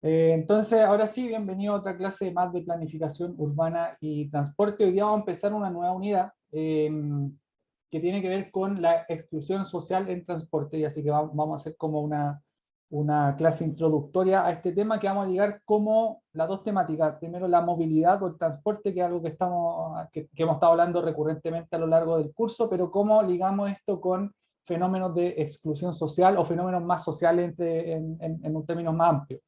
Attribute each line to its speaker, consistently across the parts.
Speaker 1: Entonces, ahora sí, bienvenido a otra clase más de planificación urbana y transporte. Hoy día vamos a empezar una nueva unidad que tiene que ver con la exclusión social en transporte, y así que vamos a hacer como una clase introductoria a este tema que vamos a ligar como las dos temáticas. Primero, la movilidad o el transporte, que es algo que hemos estado hablando recurrentemente a lo largo del curso, pero cómo ligamos esto con fenómenos de exclusión social o fenómenos más sociales en un término más amplio.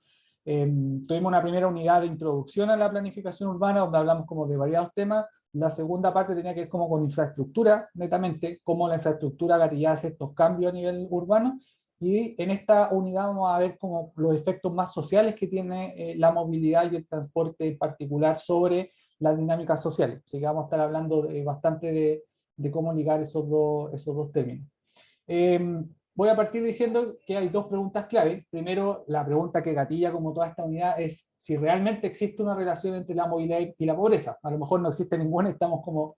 Speaker 1: Tuvimos una primera unidad de introducción a la planificación urbana, donde hablamos como de variados temas. La segunda parte tenía que ver como con infraestructura, netamente, cómo la infraestructura gatillaba ciertos cambios a nivel urbano. Y en esta unidad vamos a ver como los efectos más sociales que tiene la movilidad y el transporte en particular sobre las dinámicas sociales. Así que vamos a estar hablando bastante de cómo ligar esos dos términos. Voy a partir diciendo que hay dos preguntas clave. Primero, la pregunta que gatilla como toda esta unidad es si realmente existe una relación entre la movilidad y la pobreza. A lo mejor no existe ninguna, estamos como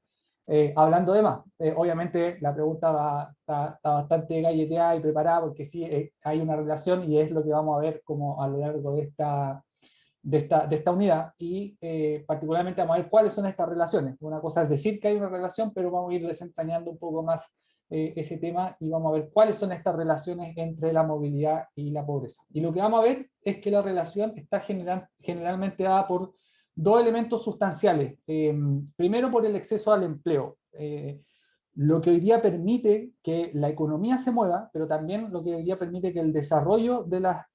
Speaker 1: hablando de más. Obviamente la pregunta está bastante galleteada y preparada porque sí hay una relación, y es lo que vamos a ver como a lo largo de esta unidad, y particularmente vamos a ver cuáles son estas relaciones. Una cosa es decir que hay una relación, pero vamos a ir desentrañando un poco más ese tema y vamos a ver cuáles son estas relaciones entre la movilidad y la pobreza. Y lo que vamos a ver es que la relación está generalmente dada por dos elementos sustanciales. Primero, por el acceso al empleo. Lo que hoy día permite que la economía se mueva, pero también lo que hoy día permite que el desarrollo de las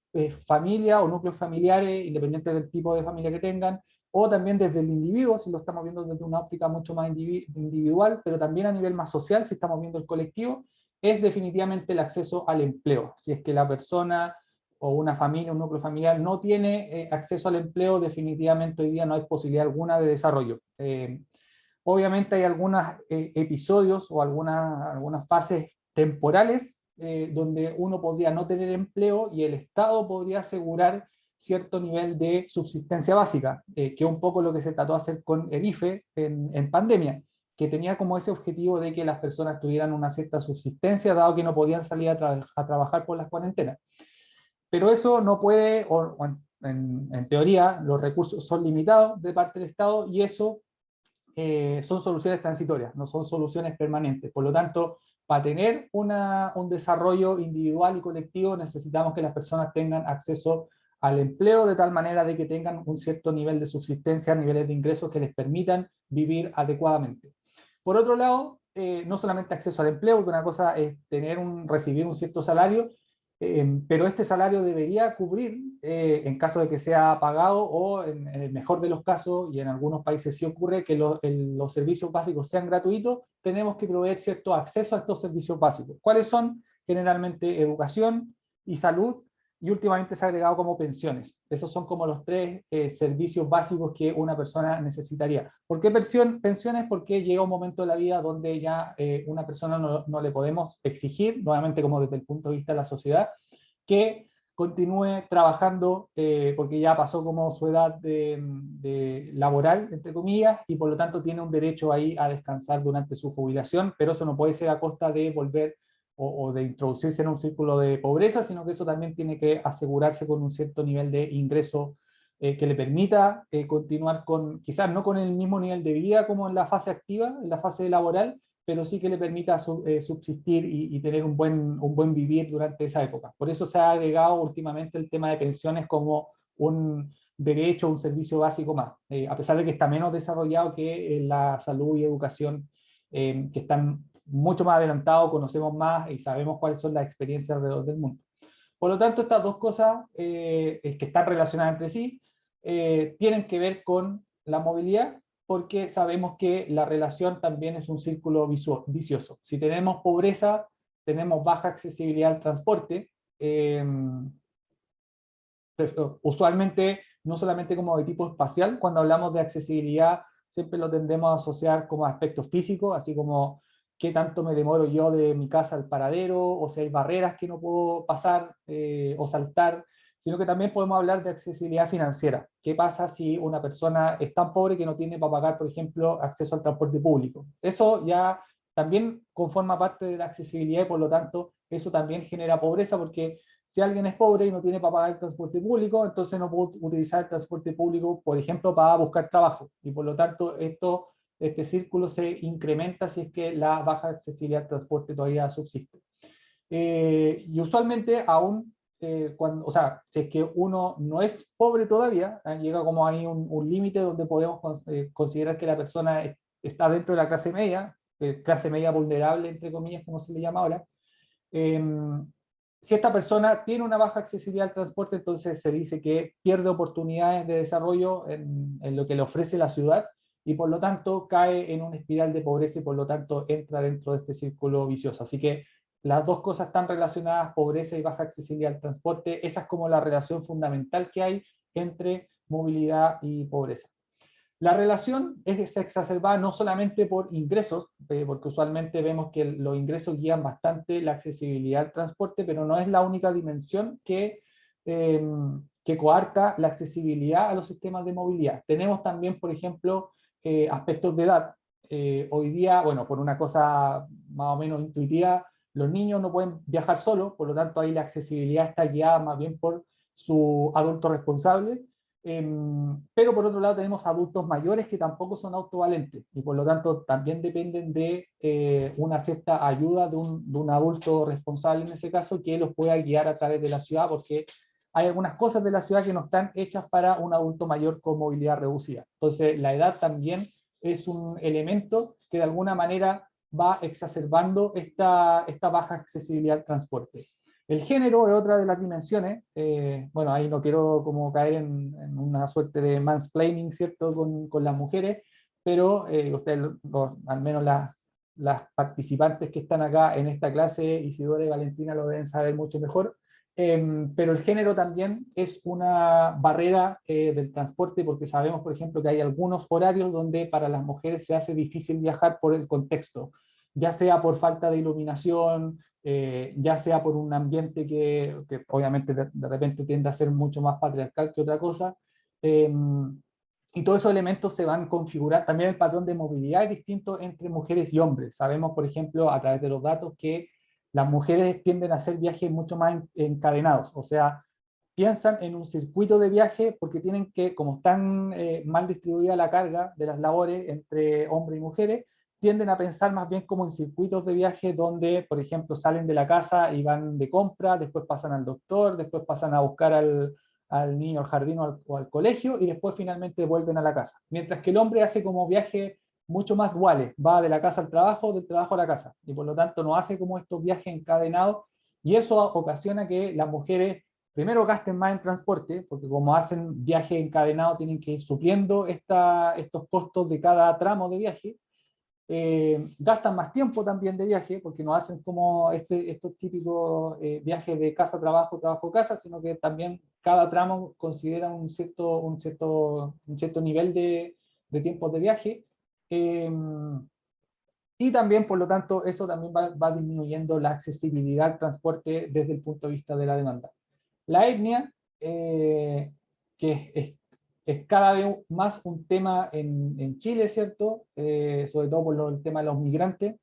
Speaker 1: familias o núcleos familiares, independiente del tipo de familia que tengan, o también desde el individuo, si lo estamos viendo desde una óptica mucho más individual, pero también a nivel más social, si estamos viendo el colectivo, es definitivamente el acceso al empleo. Si es que la persona o una familia, un núcleo familiar no tiene acceso al empleo, definitivamente hoy día no hay posibilidad alguna de desarrollo. Obviamente hay algunos episodios o algunas fases temporales donde uno podría no tener empleo y el Estado podría asegurar cierto nivel de subsistencia básica, que es un poco lo que se trató de hacer con el IFE en pandemia, que tenía como ese objetivo de que las personas tuvieran una cierta subsistencia, dado que no podían salir a trabajar por las cuarentenas. Pero eso no puede, o en teoría, los recursos son limitados de parte del Estado, y eso son soluciones transitorias, no son soluciones permanentes. Por lo tanto, para tener un desarrollo individual y colectivo necesitamos que las personas tengan acceso al empleo de tal manera de que tengan un cierto nivel de subsistencia, niveles de ingresos que les permitan vivir adecuadamente. Por otro lado, no solamente acceso al empleo, porque una cosa es recibir un cierto salario, pero este salario debería cubrir, en caso de que sea pagado, o en el mejor de los casos, y en algunos países sí ocurre, que los servicios básicos sean gratuitos. Tenemos que proveer cierto acceso a estos servicios básicos. ¿Cuáles son? Generalmente educación y salud, y últimamente se ha agregado como pensiones. Esos son como los tres servicios básicos que una persona necesitaría. ¿Por qué pensiones? Porque llega un momento de la vida donde ya una persona no le podemos exigir, nuevamente como desde el punto de vista de la sociedad, que continúe trabajando porque ya pasó como su edad de laboral, entre comillas, y por lo tanto tiene un derecho ahí a descansar durante su jubilación, pero eso no puede ser a costa de volver o de introducirse en un círculo de pobreza, sino que eso también tiene que asegurarse con un cierto nivel de ingreso que le permita continuar con, quizás no con el mismo nivel de vida como en la fase activa, en la fase laboral, pero sí que le permita subsistir y tener un buen vivir durante esa época. Por eso se ha agregado últimamente el tema de pensiones como un derecho, un servicio básico más, a pesar de que está menos desarrollado que la salud y educación, que están mucho más adelantados, conocemos más y sabemos cuáles son las experiencias alrededor del mundo. Por lo tanto, estas dos cosas que están relacionadas entre sí tienen que ver con la movilidad, porque sabemos que la relación también es un círculo vicioso. Si tenemos pobreza, tenemos baja accesibilidad al transporte, usualmente no solamente como de tipo espacial. Cuando hablamos de accesibilidad siempre lo tendemos a asociar como aspectos físicos, así como qué tanto me demoro yo de mi casa al paradero, o si hay barreras que no puedo pasar o saltar, sino que también podemos hablar de accesibilidad financiera. ¿Qué pasa si una persona es tan pobre que no tiene para pagar, por ejemplo, acceso al transporte público? Eso ya también conforma parte de la accesibilidad, y por lo tanto eso también genera pobreza, porque Si alguien es pobre y no tiene para pagar el transporte público, entonces no puede utilizar el transporte público, por ejemplo, para buscar trabajo. Y por lo tanto, este círculo se incrementa si es que la baja accesibilidad al transporte todavía subsiste. Y usualmente aún, cuando, o sea, si es que uno no es pobre todavía, llega como ahí un límite donde podemos considerar que la persona está dentro de la clase media vulnerable, entre comillas, como se le llama ahora. Si esta persona tiene una baja accesibilidad al transporte, entonces se dice que pierde oportunidades de desarrollo en lo que le ofrece la ciudad y por lo tanto cae en una espiral de pobreza y por lo tanto entra dentro de este círculo vicioso. Así que las dos cosas están relacionadas, pobreza y baja accesibilidad al transporte. Esa es como la relación fundamental que hay entre movilidad y pobreza. La relación es exacerbada no solamente por ingresos, porque usualmente vemos que los ingresos guían bastante la accesibilidad al transporte, pero no es la única dimensión que coarta la accesibilidad a los sistemas de movilidad. Tenemos también, por ejemplo, aspectos de edad. Hoy día, bueno, por una cosa más o menos intuitiva, los niños no pueden viajar solos, por lo tanto ahí la accesibilidad está guiada más bien por su adulto responsable. Pero por otro lado tenemos adultos mayores que tampoco son autovalentes y por lo tanto también dependen de una cierta ayuda de un adulto responsable en ese caso que los pueda guiar a través de la ciudad, porque hay algunas cosas de la ciudad que no están hechas para un adulto mayor con movilidad reducida. Entonces la edad también es un elemento que de alguna manera va exacerbando esta baja accesibilidad al transporte. El género es otra de las dimensiones. Bueno, ahí no quiero como caer en una suerte de mansplaining, ¿cierto?, con las mujeres, pero ustedes, al menos las participantes que están acá en esta clase, Isidora y Valentina, lo deben saber mucho mejor. Pero el género también es una barrera del transporte, porque sabemos, por ejemplo, que hay algunos horarios donde para las mujeres se hace difícil viajar por el contexto, ya sea por falta de iluminación, ya sea por un ambiente que obviamente de repente tiende a ser mucho más patriarcal que otra cosa, y todos esos elementos se van a configurar. También el patrón de movilidad es distinto entre mujeres y hombres. Sabemos, por ejemplo, a través de los datos, que las mujeres tienden a hacer viajes mucho más encadenados, o sea, piensan en un circuito de viaje porque tienen que, como están mal distribuida la carga de las labores entre hombres y mujeres, tienden a pensar más bien como en circuitos de viaje donde, por ejemplo, salen de la casa y van de compra, después pasan al doctor, después pasan a buscar al niño al jardín o al colegio y después finalmente vuelven a la casa. Mientras que el hombre hace como viajes mucho más duales, va de la casa al trabajo, del trabajo a la casa, y por lo tanto no hace como estos viajes encadenados, y eso ocasiona que las mujeres primero gasten más en transporte, porque como hacen viaje encadenado tienen que ir supliendo estos costos de cada tramo de viaje. Gastan más tiempo también de viaje, porque no hacen como estos típicos viajes de casa, trabajo, trabajo, casa, sino que también cada tramo considera un cierto nivel de tiempos de viaje. Eh, y también, por lo tanto, eso también va disminuyendo la accesibilidad al transporte desde el punto de vista de la demanda. La etnia, que es cada vez más un tema en Chile, ¿cierto? Sobre todo por el tema de los migrantes.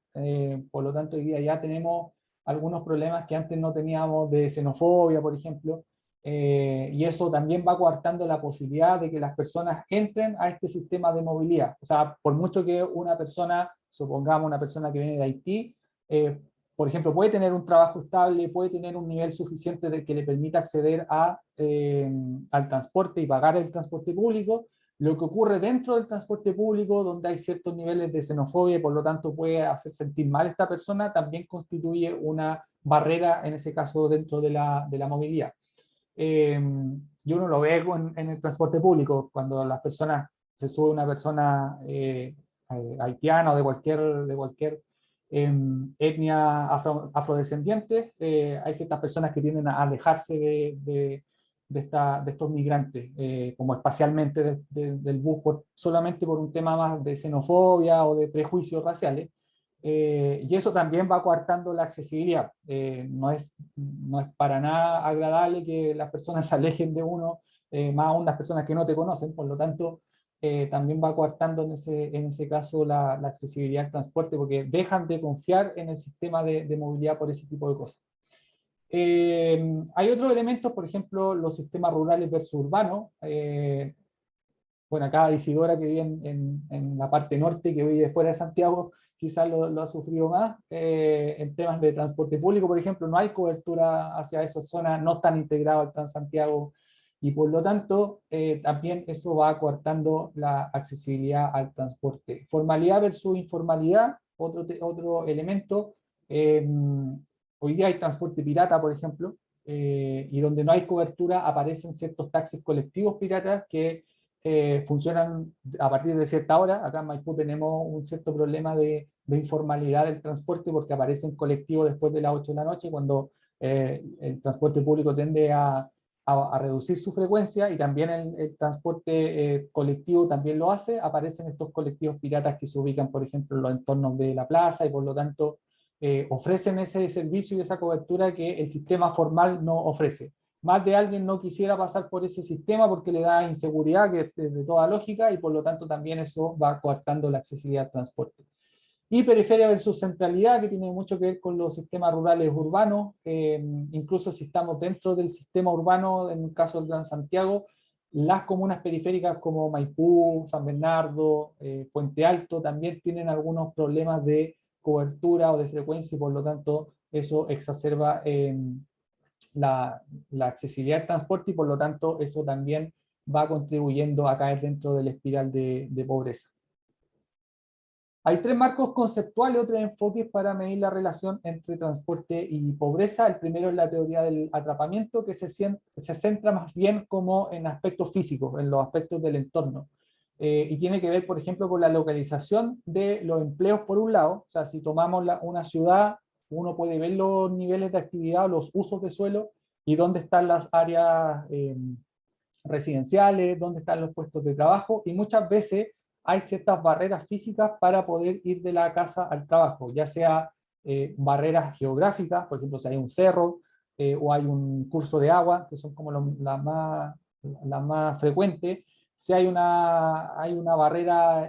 Speaker 1: Por lo tanto, hoy día ya tenemos algunos problemas que antes no teníamos de xenofobia, por ejemplo, y eso también va coartando la posibilidad de que las personas entren a este sistema de movilidad. O sea, por mucho que una persona, supongamos una persona que viene de Haití, por ejemplo, puede tener un trabajo estable, puede tener un nivel suficiente de que le permita acceder al transporte y pagar el transporte público. Lo que ocurre dentro del transporte público, donde hay ciertos niveles de xenofobia y por lo tanto puede hacer sentir mal a esta persona, también constituye una barrera, en ese caso, dentro de la movilidad. Y uno lo ve en el transporte público, cuando las personas, se sube una persona haitiana o de cualquier etnia afrodescendiente, hay ciertas personas que tienden a alejarse de estos migrantes, como espacialmente del bus, solamente por un tema más de xenofobia o de prejuicios raciales. Y eso también va coartando la accesibilidad. No es para nada agradable que las personas se alejen de uno, más aún las personas que no te conocen, por lo tanto, también va coartando en ese caso la accesibilidad al transporte, porque dejan de confiar en el sistema de movilidad por ese tipo de cosas. Hay otros elementos, por ejemplo, los sistemas rurales versus urbanos. Bueno, acá Isidora, que vive en la parte norte, que vive fuera de Santiago, quizás lo ha sufrido más. En temas de transporte público, por ejemplo, no hay cobertura hacia esas zonas, no están integrados al Transantiago, y por lo tanto, también eso va coartando la accesibilidad al transporte. Formalidad versus informalidad, otro elemento. Hoy día hay transporte pirata, por ejemplo, y donde no hay cobertura aparecen ciertos taxis colectivos piratas que funcionan a partir de cierta hora. Acá en Maipú tenemos un cierto problema de informalidad del transporte porque aparecen colectivos después de las 8 de la noche, cuando el transporte público tiende a reducir su frecuencia, y también el transporte colectivo también lo hace. Aparecen estos colectivos piratas que se ubican, por ejemplo, en los entornos de la plaza, y por lo tanto ofrecen ese servicio y esa cobertura que el sistema formal no ofrece. Más de alguien no quisiera pasar por ese sistema porque le da inseguridad, que es de toda lógica, y por lo tanto también eso va coartando la accesibilidad al transporte. Y periferia versus centralidad, que tiene mucho que ver con los sistemas rurales urbanos. Incluso si estamos dentro del sistema urbano, en el caso del Gran Santiago, las comunas periféricas como Maipú, San Bernardo, Puente Alto, también tienen algunos problemas de cobertura o de frecuencia, y por lo tanto eso exacerba la accesibilidad al transporte, y por lo tanto eso también va contribuyendo a caer dentro de la espiral de pobreza. Hay tres marcos conceptuales o tres enfoques para medir la relación entre transporte y pobreza. El primero es la teoría del atrapamiento, que se centra más bien como en aspectos físicos, en los aspectos del entorno. Y tiene que ver, por ejemplo, con la localización de los empleos por un lado. O sea, si tomamos una ciudad, uno puede ver los niveles de actividad, los usos de suelo, y dónde están las áreas residenciales, dónde están los puestos de trabajo, y muchas veces hay ciertas barreras físicas para poder ir de la casa al trabajo, ya sea barreras geográficas, por ejemplo, si hay un cerro o hay un curso de agua, que son como las más frecuentes. Si hay una barrera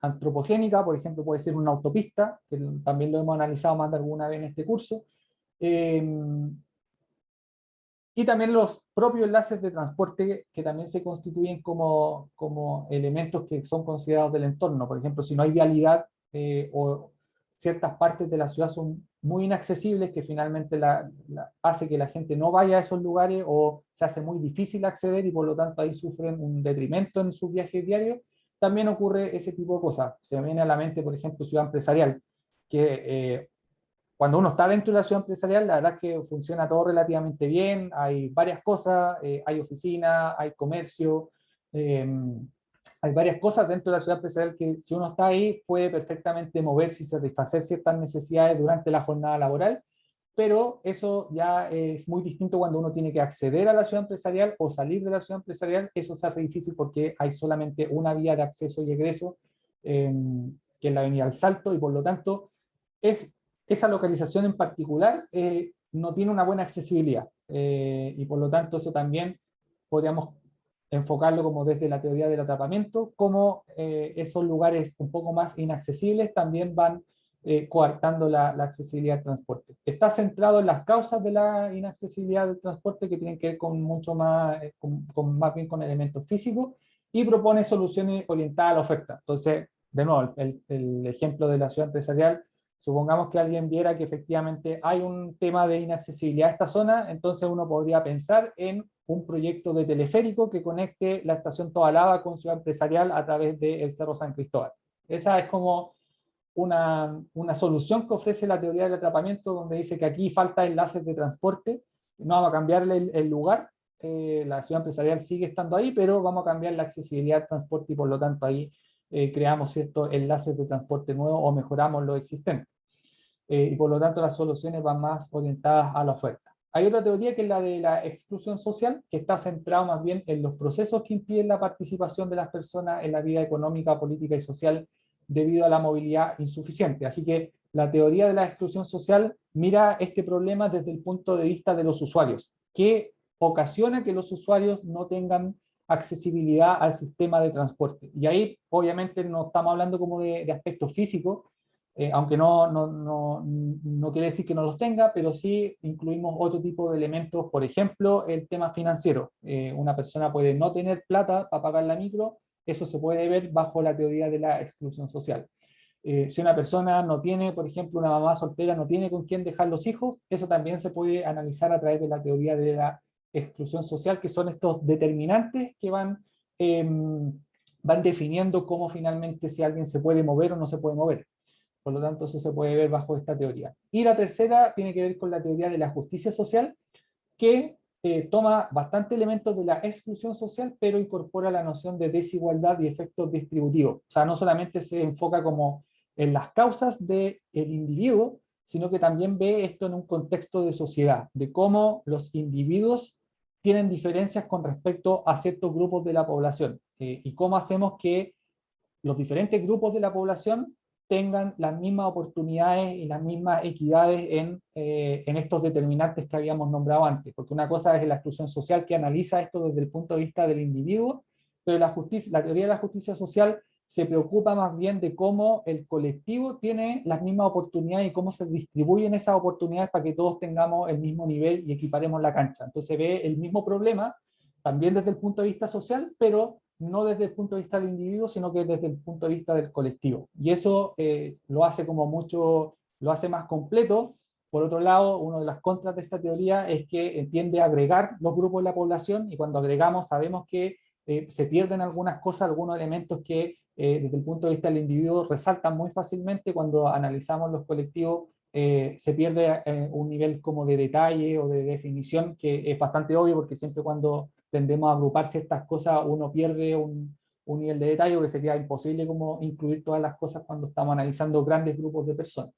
Speaker 1: antropogénica, por ejemplo, puede ser una autopista, que también lo hemos analizado más de alguna vez en este curso. Y también los propios enlaces de transporte, que también se constituyen como elementos que son considerados del entorno. Por ejemplo, si no hay vialidad o ciertas partes de la ciudad son muy inaccesibles, que finalmente hace que la gente no vaya a esos lugares, o se hace muy difícil acceder, y por lo tanto ahí sufren un detrimento en sus viajes diarios. También ocurre ese tipo de cosas. Se me viene a la mente, por ejemplo, ciudad empresarial, que cuando uno está dentro de la ciudad empresarial, la verdad es que funciona todo relativamente bien. Hay varias cosas, hay oficinas, hay comercio, eh, hay varias cosas dentro de la ciudad empresarial que, si uno está ahí, puede perfectamente moverse y satisfacer ciertas necesidades durante la jornada laboral. Pero eso ya es muy distinto cuando uno tiene que acceder a la ciudad empresarial o salir de la ciudad empresarial. Eso se hace difícil porque hay solamente una vía de acceso y egreso, que es la avenida al Salto, y por lo tanto esa localización en particular no tiene una buena accesibilidad, y por lo tanto eso también podríamos enfocarlo como desde la teoría del atrapamiento, como esos lugares un poco más inaccesibles también van coartando la accesibilidad al transporte. Está centrado en las causas de la inaccesibilidad del transporte, que tienen que ver con mucho más, más bien con elementos físicos, y propone soluciones orientadas a la oferta. Entonces, de nuevo, el ejemplo de la ciudad empresarial: supongamos que alguien viera que efectivamente hay un tema de inaccesibilidad a esta zona, entonces uno podría pensar en un proyecto de teleférico que conecte la estación Tobalaba con Ciudad Empresarial a través del Cerro San Cristóbal. Esa es como una solución que ofrece la teoría del atrapamiento, donde dice que aquí falta enlaces de transporte, no vamos a cambiarle el lugar, la ciudad empresarial sigue estando ahí, pero vamos a cambiar la accesibilidad al transporte, y por lo tanto ahí creamos ciertos enlaces de transporte nuevos o mejoramos lo existente. Y por lo tanto las soluciones van más orientadas a la oferta. Hay otra teoría, que es la de la exclusión social, que está centrada más bien en los procesos que impiden la participación de las personas en la vida económica, política y social debido a la movilidad insuficiente. Así que la teoría de la exclusión social mira este problema desde el punto de vista de los usuarios, que ocasiona que los usuarios no tengan accesibilidad al sistema de transporte. Y ahí obviamente no estamos hablando como de aspectos físicos, aunque no quiere decir que no los tenga, pero sí incluimos otro tipo de elementos, por ejemplo, el tema financiero. Una persona puede no tener plata para pagar la micro, eso se puede ver bajo la teoría de la exclusión social. Si una persona no tiene, por ejemplo, una mamá soltera, no tiene con quién dejar los hijos, eso también se puede analizar a través de la teoría de la exclusión social, que son estos determinantes que van definiendo cómo finalmente si alguien se puede mover o no se puede mover. Por lo tanto, eso se puede ver bajo esta teoría. Y la tercera tiene que ver con la teoría de la justicia social, que toma bastante elementos de la exclusión social, pero incorpora la noción de desigualdad y efectos distributivos. O sea, no solamente se enfoca como en las causas del individuo, sino que también ve esto en un contexto de sociedad, de cómo los individuos tienen diferencias con respecto a ciertos grupos de la población, y cómo hacemos que los diferentes grupos de la población tengan las mismas oportunidades y las mismas equidades en estos determinantes que habíamos nombrado antes, porque una cosa es la exclusión social que analiza esto desde el punto de vista del individuo, pero la teoría de la justicia social se preocupa más bien de cómo el colectivo tiene las mismas oportunidades y cómo se distribuyen esas oportunidades para que todos tengamos el mismo nivel y equiparemos la cancha. Entonces ve el mismo problema, también desde el punto de vista social, pero no desde el punto de vista del individuo, sino que desde el punto de vista del colectivo. Y eso lo hace como mucho, lo hace más completo. Por otro lado, una de las contras de esta teoría es que tiende a agregar los grupos de la población, y cuando agregamos sabemos que se pierden algunas cosas, algunos elementos que desde el punto de vista del individuo resaltan muy fácilmente. Cuando analizamos los colectivos se pierde un nivel como de detalle o de definición que es bastante obvio, porque siempre cuando tendemos a agrupar ciertas cosas uno pierde un nivel de detalle, que sería imposible como incluir todas las cosas cuando estamos analizando grandes grupos de personas.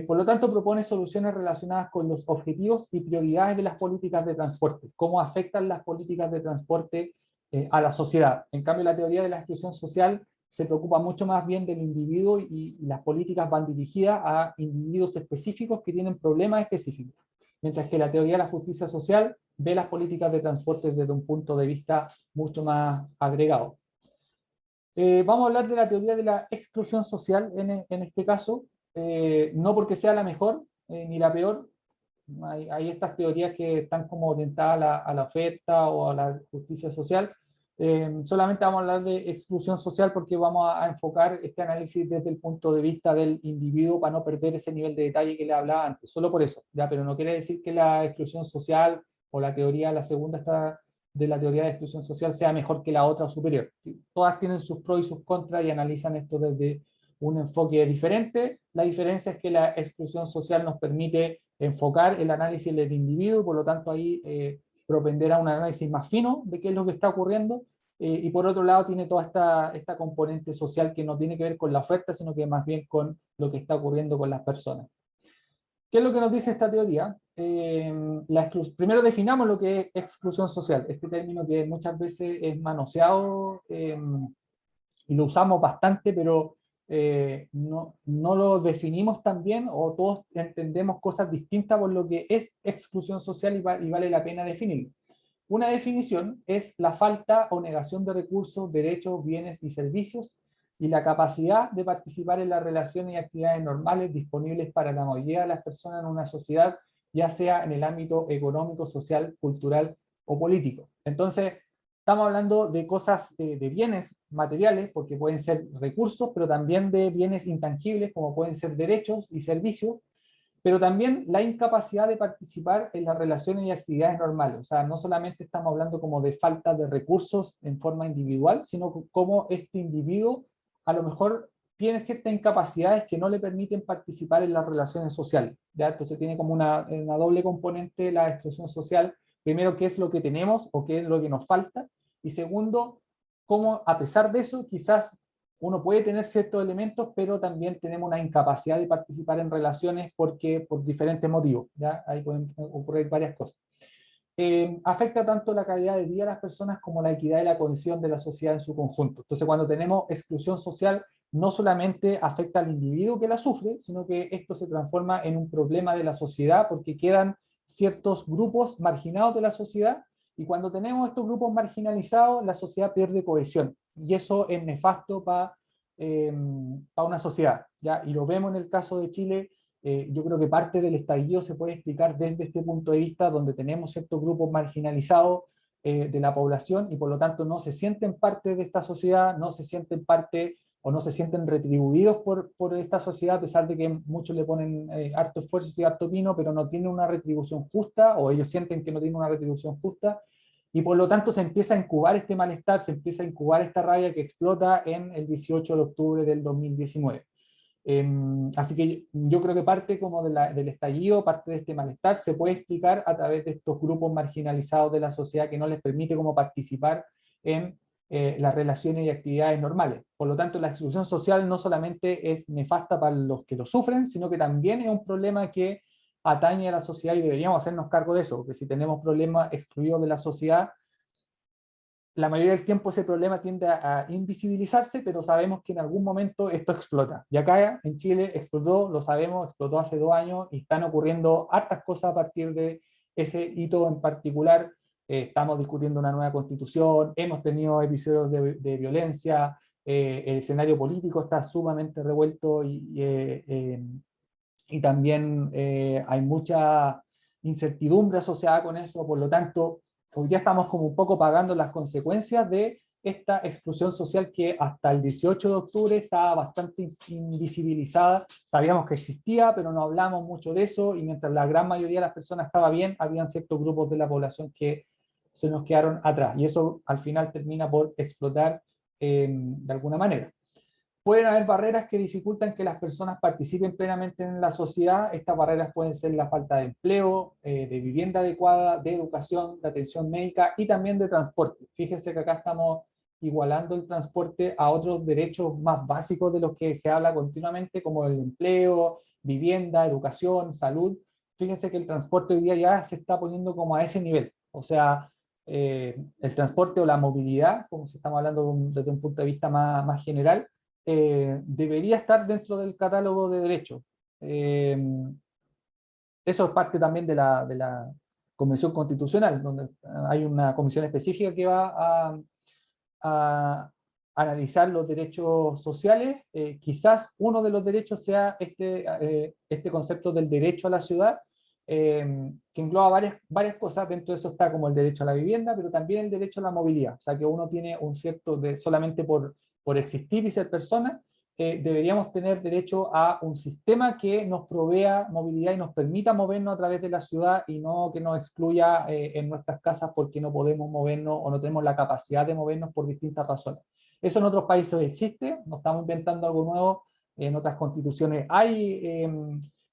Speaker 1: Por lo tanto, propone soluciones relacionadas con los objetivos y prioridades de las políticas de transporte, cómo afectan las políticas de transporte a la sociedad. En cambio, la teoría de la exclusión social se preocupa mucho más bien del individuo, y las políticas van dirigidas a individuos específicos que tienen problemas específicos, mientras que la teoría de la justicia social ve las políticas de transporte desde un punto de vista mucho más agregado. Vamos a hablar de la teoría de la exclusión social en este caso, no porque sea la mejor ni la peor. Hay estas teorías que están como orientadas a la oferta o a la justicia social. Solamente vamos a hablar de exclusión social porque vamos a enfocar este análisis desde el punto de vista del individuo para no perder ese nivel de detalle que le hablaba antes, solo por eso, ¿ya? Pero no quiere decir que la exclusión social o la teoría, la segunda está de la teoría de exclusión social sea mejor que la otra o superior. Todas tienen sus pros y sus contras y analizan esto desde un enfoque diferente. La diferencia es que la exclusión social nos permite enfocar el análisis del individuo, y por lo tanto ahí propender a un análisis más fino de qué es lo que está ocurriendo, y por otro lado tiene toda esta componente social que no tiene que ver con la oferta, sino que más bien con lo que está ocurriendo con las personas. ¿Qué es lo que nos dice esta teoría? Primero definamos lo que es exclusión social, este término que muchas veces es manoseado y lo usamos bastante, pero no lo definimos tan bien, o todos entendemos cosas distintas por lo que es exclusión social, y vale la pena definirlo. Una definición es la falta o negación de recursos, derechos, bienes y servicios, y la capacidad de participar en las relaciones y actividades normales disponibles para la mayoría de las personas en una sociedad, ya sea en el ámbito económico, social, cultural o político. Entonces, estamos hablando de cosas, de bienes materiales, porque pueden ser recursos, pero también de bienes intangibles, como pueden ser derechos y servicios, pero también la incapacidad de participar en las relaciones y actividades normales. O sea, no solamente estamos hablando como de falta de recursos en forma individual, sino como este individuo a lo mejor tiene ciertas incapacidades que no le permiten participar en las relaciones sociales, ¿ya? Entonces tiene como una doble componente la exclusión social. Primero, qué es lo que tenemos o qué es lo que nos falta, y segundo, cómo a pesar de eso quizás uno puede tener ciertos elementos, pero también tenemos una incapacidad de participar en relaciones porque, por diferentes motivos, ¿ya? Ahí pueden ocurrir varias cosas. Afecta tanto la calidad de vida de las personas como la equidad y la cohesión de la sociedad en su conjunto. Entonces, cuando tenemos exclusión social, no solamente afecta al individuo que la sufre, sino que esto se transforma en un problema de la sociedad, porque quedan ciertos grupos marginados de la sociedad, y cuando tenemos estos grupos marginalizados, la sociedad pierde cohesión, y eso es nefasto para para una sociedad, ¿ya? Y lo vemos en el caso de Chile. Yo creo que parte del estallido se puede explicar desde este punto de vista, donde tenemos ciertos grupos marginalizados de la población y por lo tanto no se sienten parte de esta sociedad, no se sienten parte o no se sienten retribuidos por esta sociedad, a pesar de que muchos le ponen harto esfuerzo y harto pino, pero no tienen una retribución justa, o ellos sienten que no tienen una retribución justa, y por lo tanto se empieza a incubar este malestar, se empieza a incubar esta rabia que explota en el 18 de octubre del 2019. Así que yo creo que parte como del estallido, parte de este malestar, se puede explicar a través de estos grupos marginalizados de la sociedad que no les permite como participar en las relaciones y actividades normales. Por lo tanto, la exclusión social no solamente es nefasta para los que lo sufren, sino que también es un problema que atañe a la sociedad y deberíamos hacernos cargo de eso, porque si tenemos problemas excluidos de la sociedad, la mayoría del tiempo ese problema tiende a invisibilizarse, pero sabemos que en algún momento esto explota. Y acá en Chile explotó, lo sabemos, explotó hace 2 años y están ocurriendo hartas cosas a partir de ese hito en particular. Estamos discutiendo una nueva constitución, hemos tenido episodios de violencia, el escenario político está sumamente revuelto y también hay mucha incertidumbre asociada con eso, por lo tanto, hoy día estamos como un poco pagando las consecuencias de esta exclusión social que hasta el 18 de octubre estaba bastante invisibilizada, sabíamos que existía, pero no hablamos mucho de eso, y mientras la gran mayoría de las personas estaba bien, habían ciertos grupos de la población que se nos quedaron atrás, y eso al final termina por explotar de alguna manera. Pueden haber barreras que dificultan que las personas participen plenamente en la sociedad. Estas barreras pueden ser la falta de empleo, de vivienda adecuada, de educación, de atención médica y también de transporte. Fíjense que acá estamos igualando el transporte a otros derechos más básicos de los que se habla continuamente, como el empleo, vivienda, educación, salud. Fíjense que el transporte hoy día ya se está poniendo como a ese nivel. O sea, el transporte o la movilidad, como se estamos hablando desde un punto de vista más general, debería estar dentro del catálogo de derechos. Eso es parte también de la Convención Constitucional, donde hay una comisión específica que va a analizar los derechos sociales. Quizás uno de los derechos sea este concepto del derecho a la ciudad, que engloba varias cosas. Dentro de eso está como el derecho a la vivienda, pero también el derecho a la movilidad. O sea, que uno tiene un cierto, solamente por existir y ser persona, deberíamos tener derecho a un sistema que nos provea movilidad y nos permita movernos a través de la ciudad y no que nos excluya en nuestras casas porque no podemos movernos o no tenemos la capacidad de movernos por distintas razones. Eso en otros países existe, no estamos inventando algo nuevo, en otras constituciones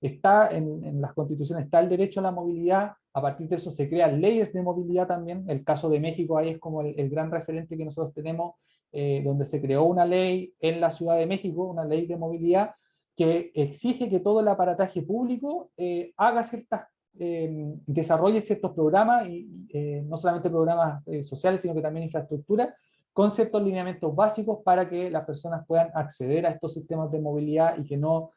Speaker 1: está en las constituciones está el derecho a la movilidad, a partir de eso se crean leyes de movilidad también. El caso de México ahí es como el gran referente que nosotros tenemos, donde se creó una ley en la Ciudad de México, una ley de movilidad, que exige que todo el aparataje público haga desarrolle ciertos programas, y no solamente programas sociales, sino que también infraestructura, con ciertos lineamientos básicos para que las personas puedan acceder a estos sistemas de movilidad y que no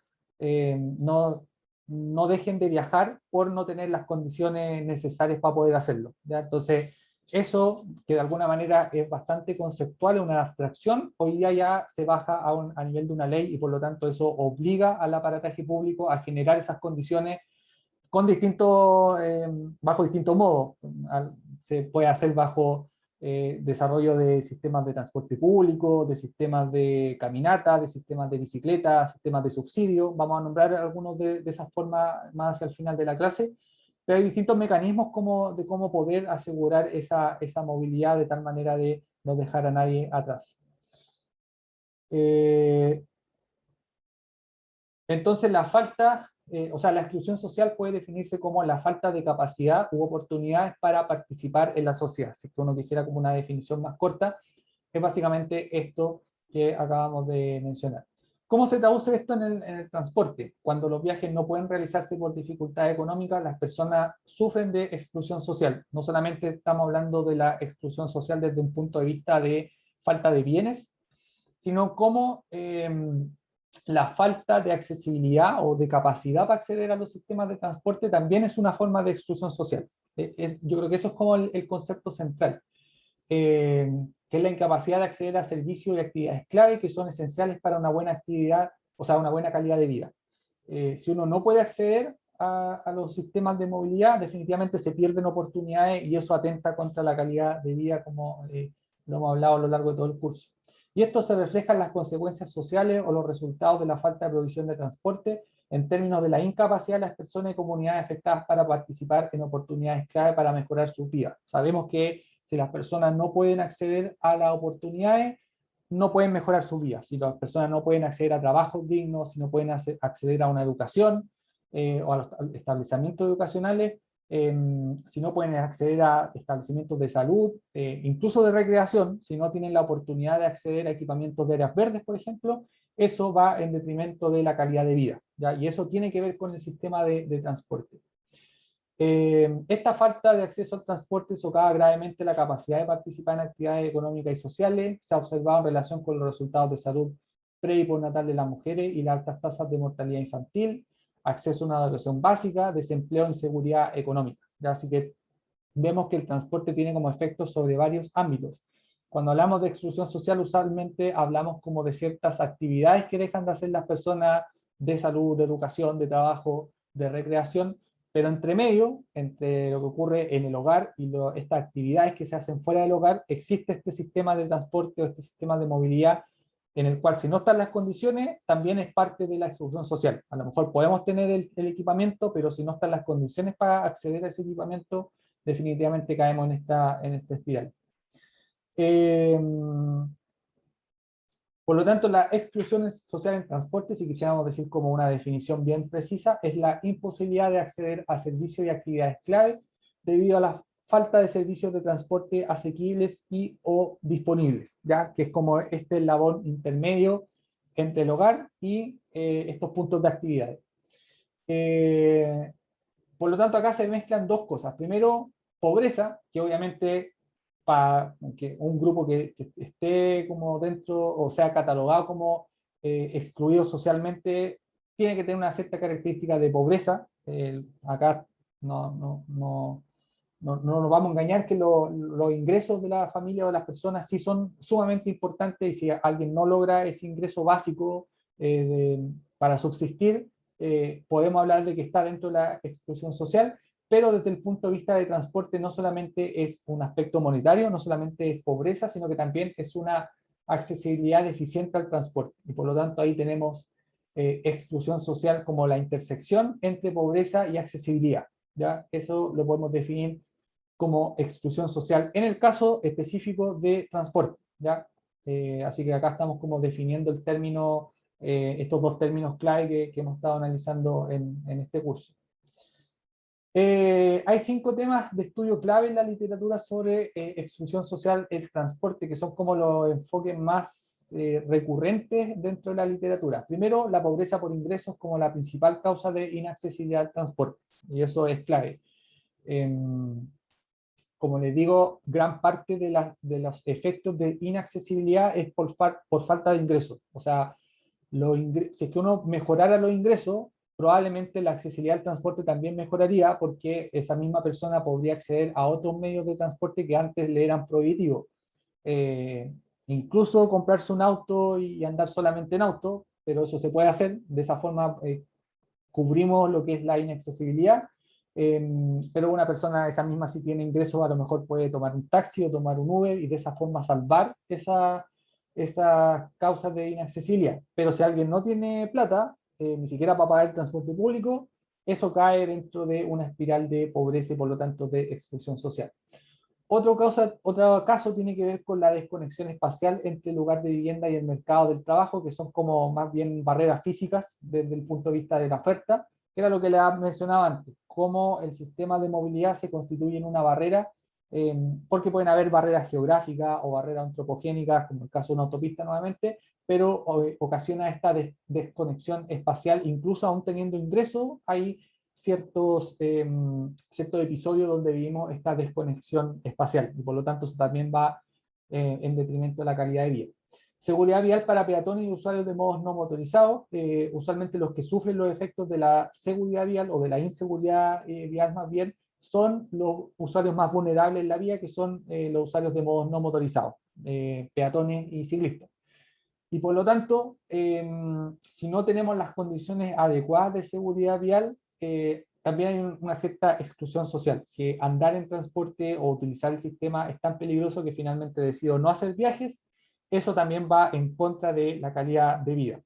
Speaker 1: dejen de viajar por no tener las condiciones necesarias para poder hacerlo, ¿ya? Entonces, eso, que de alguna manera es bastante conceptual, es una abstracción, hoy día ya se baja a nivel de una ley y por lo tanto eso obliga al aparataje público a generar esas condiciones con bajo distintos modos. Se puede hacer bajo desarrollo de sistemas de transporte público, de sistemas de caminata, de sistemas de bicicleta, sistemas de subsidio. Vamos a nombrar algunos de esas formas más hacia el final de la clase, pero hay distintos mecanismos de cómo poder asegurar esa movilidad de tal manera de no dejar a nadie atrás. Entonces la exclusión social puede definirse como la falta de capacidad u oportunidades para participar en la sociedad. Si uno quisiera como una definición más corta, es básicamente esto que acabamos de mencionar. ¿Cómo se traduce esto en el transporte? Cuando los viajes no pueden realizarse por dificultades económicas, las personas sufren de exclusión social. No solamente estamos hablando de la exclusión social desde un punto de vista de falta de bienes, sino como la falta de accesibilidad o de capacidad para acceder a los sistemas de transporte también es una forma de exclusión social. Yo creo que eso es como el concepto central. que es la incapacidad de acceder a servicios y actividades clave que son esenciales para una buena actividad, o sea, una buena calidad de vida. Si uno no puede acceder a los sistemas de movilidad, definitivamente se pierden oportunidades y eso atenta contra la calidad de vida, como lo hemos hablado a lo largo de todo el curso. Y esto se refleja en las consecuencias sociales o los resultados de la falta de provisión de transporte en términos de la incapacidad de las personas y comunidades afectadas para participar en oportunidades clave para mejorar sus vidas. Sabemos que si las personas no pueden acceder a las oportunidades, no pueden mejorar su vida. Si las personas no pueden acceder a trabajos dignos, si no pueden acceder a una educación o a los establecimientos educacionales, si no pueden acceder a establecimientos de salud, incluso de recreación, si no tienen la oportunidad de acceder a equipamientos de áreas verdes, por ejemplo, eso va en detrimento de la calidad de vida, ¿ya? Y eso tiene que ver con el sistema de transporte. Esta falta de acceso al transporte socava gravemente la capacidad de participar en actividades económicas y sociales. Se ha observado en relación con los resultados de salud pre y postnatal de las mujeres y las altas tasas de mortalidad infantil, acceso a una educación básica, desempleo e inseguridad económica. ¿Ya? Así que vemos que el transporte tiene como efectos sobre varios ámbitos. Cuando hablamos de exclusión social, usualmente hablamos como de ciertas actividades que dejan de hacer las personas de salud, de educación, de trabajo, de recreación, pero entre medio, entre lo que ocurre en el hogar y estas actividades que se hacen fuera del hogar, existe este sistema de transporte o este sistema de movilidad en el cual si no están las condiciones, también es parte de la exclusión social. A lo mejor podemos tener el equipamiento, pero si no están las condiciones para acceder a ese equipamiento, definitivamente caemos en esta espiral. Por lo tanto, la exclusión social en transporte, si quisiéramos decir como una definición bien precisa, es la imposibilidad de acceder a servicios y actividades clave debido a la falta de servicios de transporte asequibles y o disponibles, ¿ya? Que es como este eslabón intermedio entre el hogar y estos puntos de actividades. Por lo tanto, acá se mezclan dos cosas. Primero, pobreza, que obviamente para que un grupo que esté como dentro o sea catalogado como excluido socialmente, tiene que tener una cierta característica de pobreza. Acá no nos vamos a engañar que los ingresos de la familia o de las personas sí son sumamente importantes y si alguien no logra ese ingreso básico para subsistir, podemos hablar de que está dentro de la exclusión social, pero desde el punto de vista de transporte no solamente es un aspecto monetario, no solamente es pobreza, sino que también es una accesibilidad deficiente al transporte. Y por lo tanto ahí tenemos exclusión social como la intersección entre pobreza y accesibilidad. ¿Ya? Eso lo podemos definir como exclusión social en el caso específico de transporte. ¿Ya? Así que acá estamos como definiendo el término, estos dos términos clave que hemos estado analizando en este curso. Hay 5 temas de estudio clave en la literatura sobre exclusión social, el transporte, que son como los enfoques más recurrentes dentro de la literatura. Primero, la pobreza por ingresos como la principal causa de inaccesibilidad al transporte, y eso es clave. Como les digo, gran parte de los efectos de inaccesibilidad es por falta de ingresos. O sea, si es que uno mejorara los ingresos, probablemente la accesibilidad al transporte también mejoraría porque esa misma persona podría acceder a otros medios de transporte que antes le eran prohibitivos. Incluso comprarse un auto y andar solamente en auto, pero eso se puede hacer. De esa forma cubrimos lo que es la inaccesibilidad. Pero una persona, esa misma, si tiene ingresos, a lo mejor puede tomar un taxi o tomar un Uber y de esa forma salvar esas causas de inaccesibilidad. Pero si alguien no tiene plata, ni siquiera para pagar el transporte público, eso cae dentro de una espiral de pobreza y por lo tanto de exclusión social. Otro caso tiene que ver con la desconexión espacial entre el lugar de vivienda y el mercado del trabajo, que son como más bien barreras físicas desde el punto de vista de la oferta, que era lo que le mencionaba antes, cómo el sistema de movilidad se constituye en una barrera, porque pueden haber barreras geográficas o barreras antropogénicas, como el caso de una autopista nuevamente, pero ocasiona esta desconexión espacial, incluso aún teniendo ingresos, hay ciertos episodios donde vivimos esta desconexión espacial y por lo tanto eso también va en detrimento de la calidad de vida. Seguridad vial para peatones y usuarios de modos no motorizados. Usualmente los que sufren los efectos de la seguridad vial o de la inseguridad vial más bien son los usuarios más vulnerables en la vía, que son los usuarios de modos no motorizados, peatones y ciclistas. Y por lo tanto, si no tenemos las condiciones adecuadas de seguridad vial, también hay una cierta exclusión social. Si andar en transporte o utilizar el sistema es tan peligroso que finalmente decido no hacer viajes, eso también va en contra de la calidad de vida.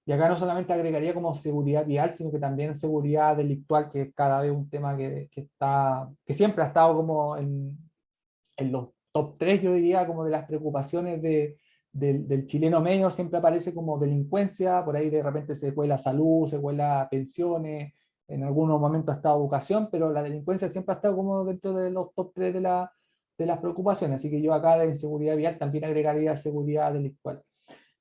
Speaker 1: Y acá no solamente agregaría como seguridad vial, sino que también seguridad delictual, que es cada vez un tema que siempre ha estado como en los top 3, yo diría, como de las preocupaciones del chileno medio. Siempre aparece como delincuencia, por ahí de repente se cuela salud, se cuela pensiones, en algunos momentos ha estado educación, pero la delincuencia siempre ha estado como dentro de los top 3 de las preocupaciones. Así que yo acá de inseguridad vial también agregaría seguridad delictual.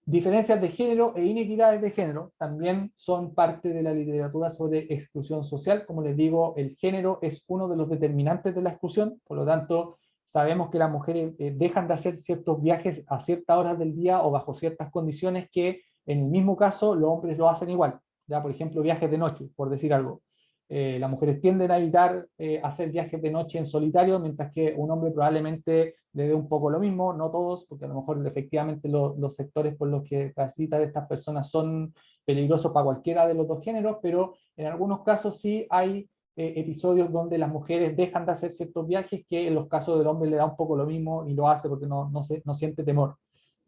Speaker 1: Diferencias de género e inequidades de género también son parte de la literatura sobre exclusión social. Como les digo, el género es uno de los determinantes de la exclusión, por lo tanto, sabemos que las mujeres dejan de hacer ciertos viajes a ciertas horas del día o bajo ciertas condiciones que en el mismo caso los hombres lo hacen igual. Ya, por ejemplo, viajes de noche, por decir algo. Las mujeres tienden a evitar hacer viajes de noche en solitario, mientras que un hombre probablemente le dé un poco lo mismo, no todos, porque a lo mejor efectivamente los sectores por los que transitan estas personas son peligrosos para cualquiera de los dos géneros, pero en algunos casos sí hay episodios donde las mujeres dejan de hacer ciertos viajes que en los casos del hombre le da un poco lo mismo y lo hace porque no siente temor.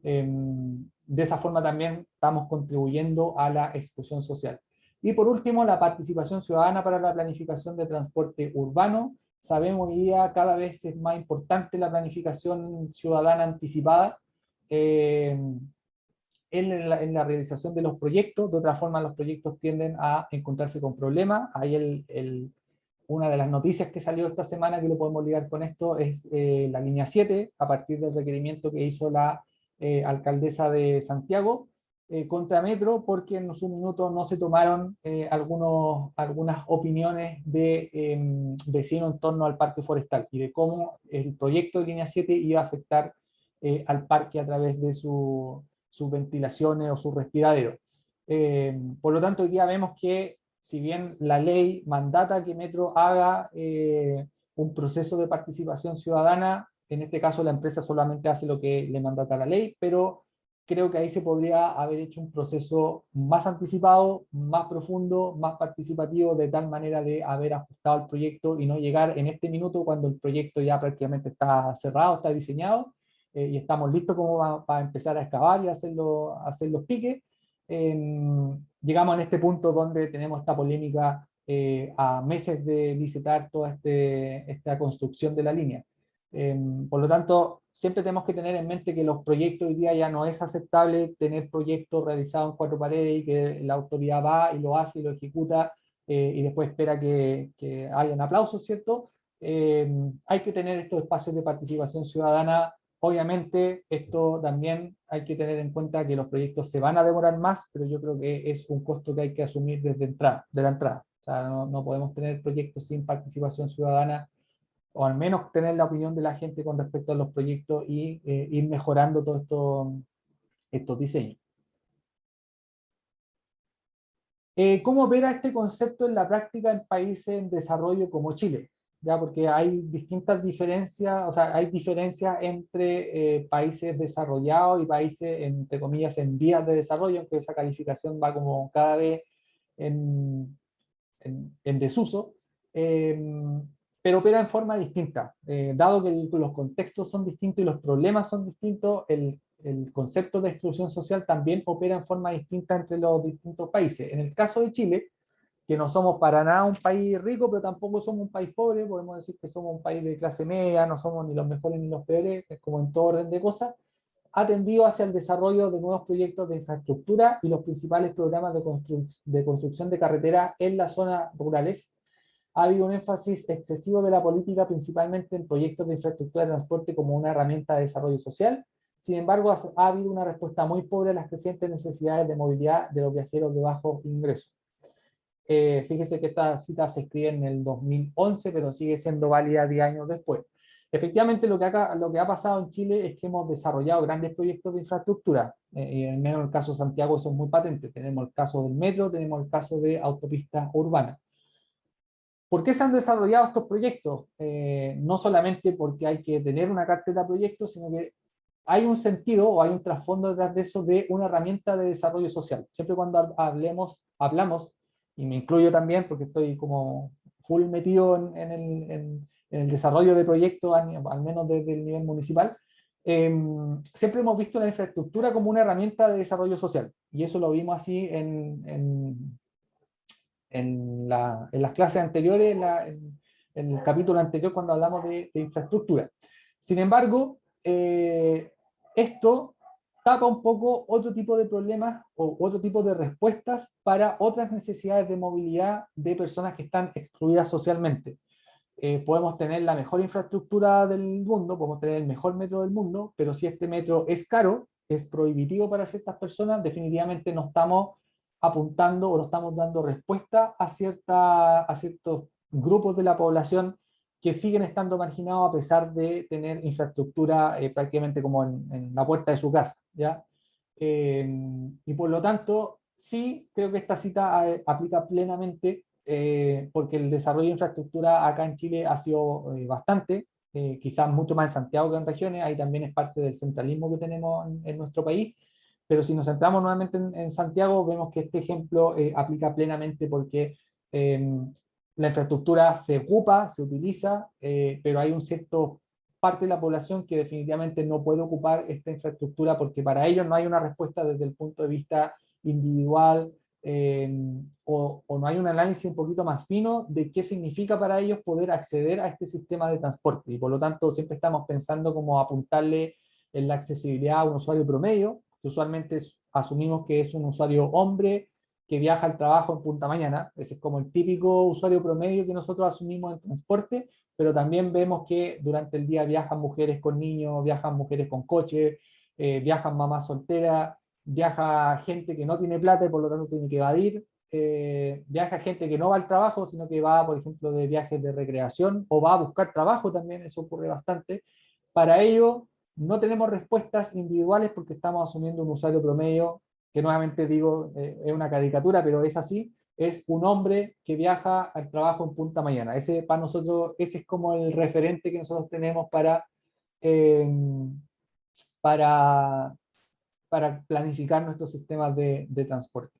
Speaker 1: De esa forma también estamos contribuyendo a la exclusión social. Y por último, la participación ciudadana para la planificación de transporte urbano. Sabemos que hoy día cada vez es más importante la planificación ciudadana anticipada en la realización de los proyectos. De otra forma, los proyectos tienden a encontrarse con problemas. Ahí una de las noticias que salió esta semana, que lo podemos ligar con esto, es la línea 7, a partir del requerimiento que hizo la alcaldesa de Santiago, contra Metro, porque en su minuto no se tomaron algunas opiniones de vecinos en torno al parque forestal y de cómo el proyecto de línea 7 iba a afectar al parque a través de sus ventilaciones o sus respiraderos. Por lo tanto, hoy día vemos que si bien la ley mandata que Metro haga un proceso de participación ciudadana, en este caso la empresa solamente hace lo que le mandata la ley, pero creo que ahí se podría haber hecho un proceso más anticipado, más profundo, más participativo, de tal manera de haber ajustado el proyecto y no llegar en este minuto cuando el proyecto ya prácticamente está cerrado, está diseñado, y estamos listos como para empezar a excavar y hacer los piques. Llegamos en este punto donde tenemos esta polémica a meses de licitar toda esta construcción de la línea. Por lo tanto, siempre tenemos que tener en mente que los proyectos hoy día ya no es aceptable tener proyectos realizados en 4 paredes y que la autoridad va y lo hace y lo ejecuta y después espera que hayan aplausos, ¿cierto? Hay que tener estos espacios de participación ciudadana. Obviamente, esto también hay que tener en cuenta que los proyectos se van a demorar más, pero yo creo que es un costo que hay que asumir de la entrada. O sea, no podemos tener proyectos sin participación ciudadana, o al menos tener la opinión de la gente con respecto a los proyectos y ir mejorando todos estos diseños. ¿Cómo opera este concepto en la práctica en países en desarrollo como Chile? ¿Ya? Porque hay distintas diferencias, o sea, hay diferencias entre países desarrollados y países, entre comillas, en vías de desarrollo, aunque esa calificación va como cada vez en, en desuso, pero opera en forma distinta. Dado que los contextos son distintos y los problemas son distintos, el concepto de exclusión social también opera en forma distinta entre los distintos países. En el caso de Chile, que no somos para nada un país rico, pero tampoco somos un país pobre, podemos decir que somos un país de clase media, no somos ni los mejores ni los peores, es como en todo orden de cosas, ha tendido hacia el desarrollo de nuevos proyectos de infraestructura y los principales programas de construcción de carreteras en las zonas rurales. Ha habido un énfasis excesivo de la política, principalmente en proyectos de infraestructura de transporte como una herramienta de desarrollo social. Sin embargo, ha habido una respuesta muy pobre a las crecientes necesidades de movilidad de los viajeros de bajos ingresos. Fíjese que esta cita se escribe en el 2011, pero sigue siendo válida 10 años después. Efectivamente, lo que ha pasado en Chile es que hemos desarrollado grandes proyectos de infraestructura, y al menos en el caso de Santiago eso es muy patente. Tenemos el caso del metro, tenemos el caso de autopistas urbanas. ¿Por qué se han desarrollado estos proyectos? No solamente porque hay que tener una cartera de proyectos, sino que hay un sentido o hay un trasfondo detrás de eso de una herramienta de desarrollo social. Siempre cuando hablamos, y me incluyo también porque estoy como full metido en el desarrollo de proyectos, al menos desde el nivel municipal, siempre hemos visto la infraestructura como una herramienta de desarrollo social. Y eso lo vimos así en las clases anteriores, en el capítulo anterior cuando hablamos de infraestructura. Sin embargo, esto tapa un poco otro tipo de problemas o otro tipo de respuestas para otras necesidades de movilidad de personas que están excluidas socialmente. Podemos tener la mejor infraestructura del mundo, podemos tener el mejor metro del mundo, pero si este metro es caro, es prohibitivo para ciertas personas, definitivamente no estamos apuntando o no estamos dando respuesta a ciertos grupos de la población que siguen estando marginados a pesar de tener infraestructura prácticamente como en la puerta de su casa, ¿ya? Y por lo tanto, sí creo que esta cita aplica plenamente porque el desarrollo de infraestructura acá en Chile ha sido bastante, quizás mucho más en Santiago que en regiones, ahí también es parte del centralismo que tenemos en nuestro país, pero si nos centramos nuevamente en Santiago, vemos que este ejemplo aplica plenamente porque la infraestructura se ocupa, se utiliza, pero hay un cierto parte de la población que definitivamente no puede ocupar esta infraestructura porque para ellos no hay una respuesta desde el punto de vista individual, o no hay un análisis un poquito más fino de qué significa para ellos poder acceder a este sistema de transporte. Y por lo tanto siempre estamos pensando como apuntarle en la accesibilidad a un usuario promedio, que usualmente asumimos que es un usuario hombre que viaja al trabajo en punta mañana. Ese es como el típico usuario promedio que nosotros asumimos en transporte, pero también vemos que durante el día viajan mujeres con niños, viajan mujeres con coche, viajan mamás solteras, viaja gente que no tiene plata y por lo tanto tiene que evadir, viaja gente que no va al trabajo, sino que va, por ejemplo, de viajes de recreación o va a buscar trabajo también, eso ocurre bastante. Para ello, no tenemos respuestas individuales porque estamos asumiendo un usuario promedio, que nuevamente digo, es una caricatura, pero es así, es un hombre que viaja al trabajo en punta mañana. Ese para nosotros, ese es como el referente que nosotros tenemos eh, para, para planificar nuestros sistemas de transporte.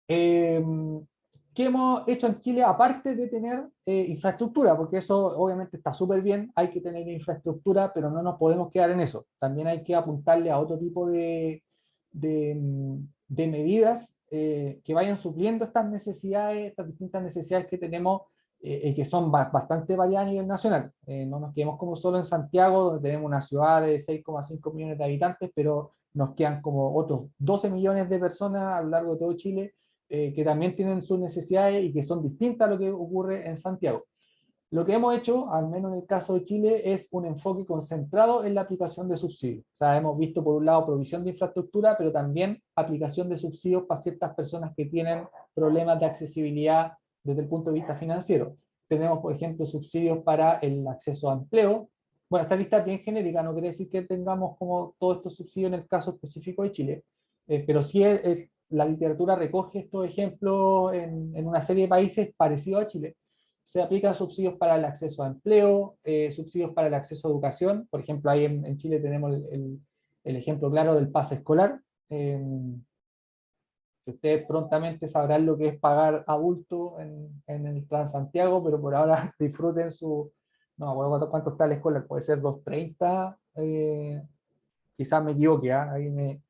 Speaker 1: ¿Qué hemos hecho en Chile aparte de tener infraestructura? Porque eso obviamente está súper bien, hay que tener infraestructura, pero no nos podemos quedar en eso. También hay que apuntarle a otro tipo de medidas que vayan supliendo estas necesidades, estas distintas necesidades que tenemos y que son bastante variadas a nivel nacional. No nos quedemos como solo en Santiago, donde tenemos una ciudad de 6,5 millones de habitantes, pero nos quedan como otros 12 millones de personas a lo largo de todo Chile que también tienen sus necesidades y que son distintas a lo que ocurre en Santiago. Lo que hemos hecho, al menos en el caso de Chile, es un enfoque concentrado en la aplicación de subsidios. O sea, hemos visto por un lado provisión de infraestructura, pero también aplicación de subsidios para ciertas personas que tienen problemas de accesibilidad desde el punto de vista financiero. Tenemos, por ejemplo, subsidios para el acceso a empleo. Bueno, esta lista es bien genérica, no quiere decir que tengamos como todos estos subsidios en el caso específico de Chile, pero sí la literatura recoge estos ejemplos en una serie de países parecidos a Chile. Se aplican subsidios para el acceso a empleo, subsidios para el acceso a educación. Por ejemplo, ahí en Chile tenemos el ejemplo claro del pase escolar. Que ustedes prontamente sabrán lo que es pagar adulto en el Transantiago, pero por ahora disfruten su... No, bueno, ¿cuánto está la escolar? Puede ser 2.30, quizás me equivoque, ¿eh? Ahí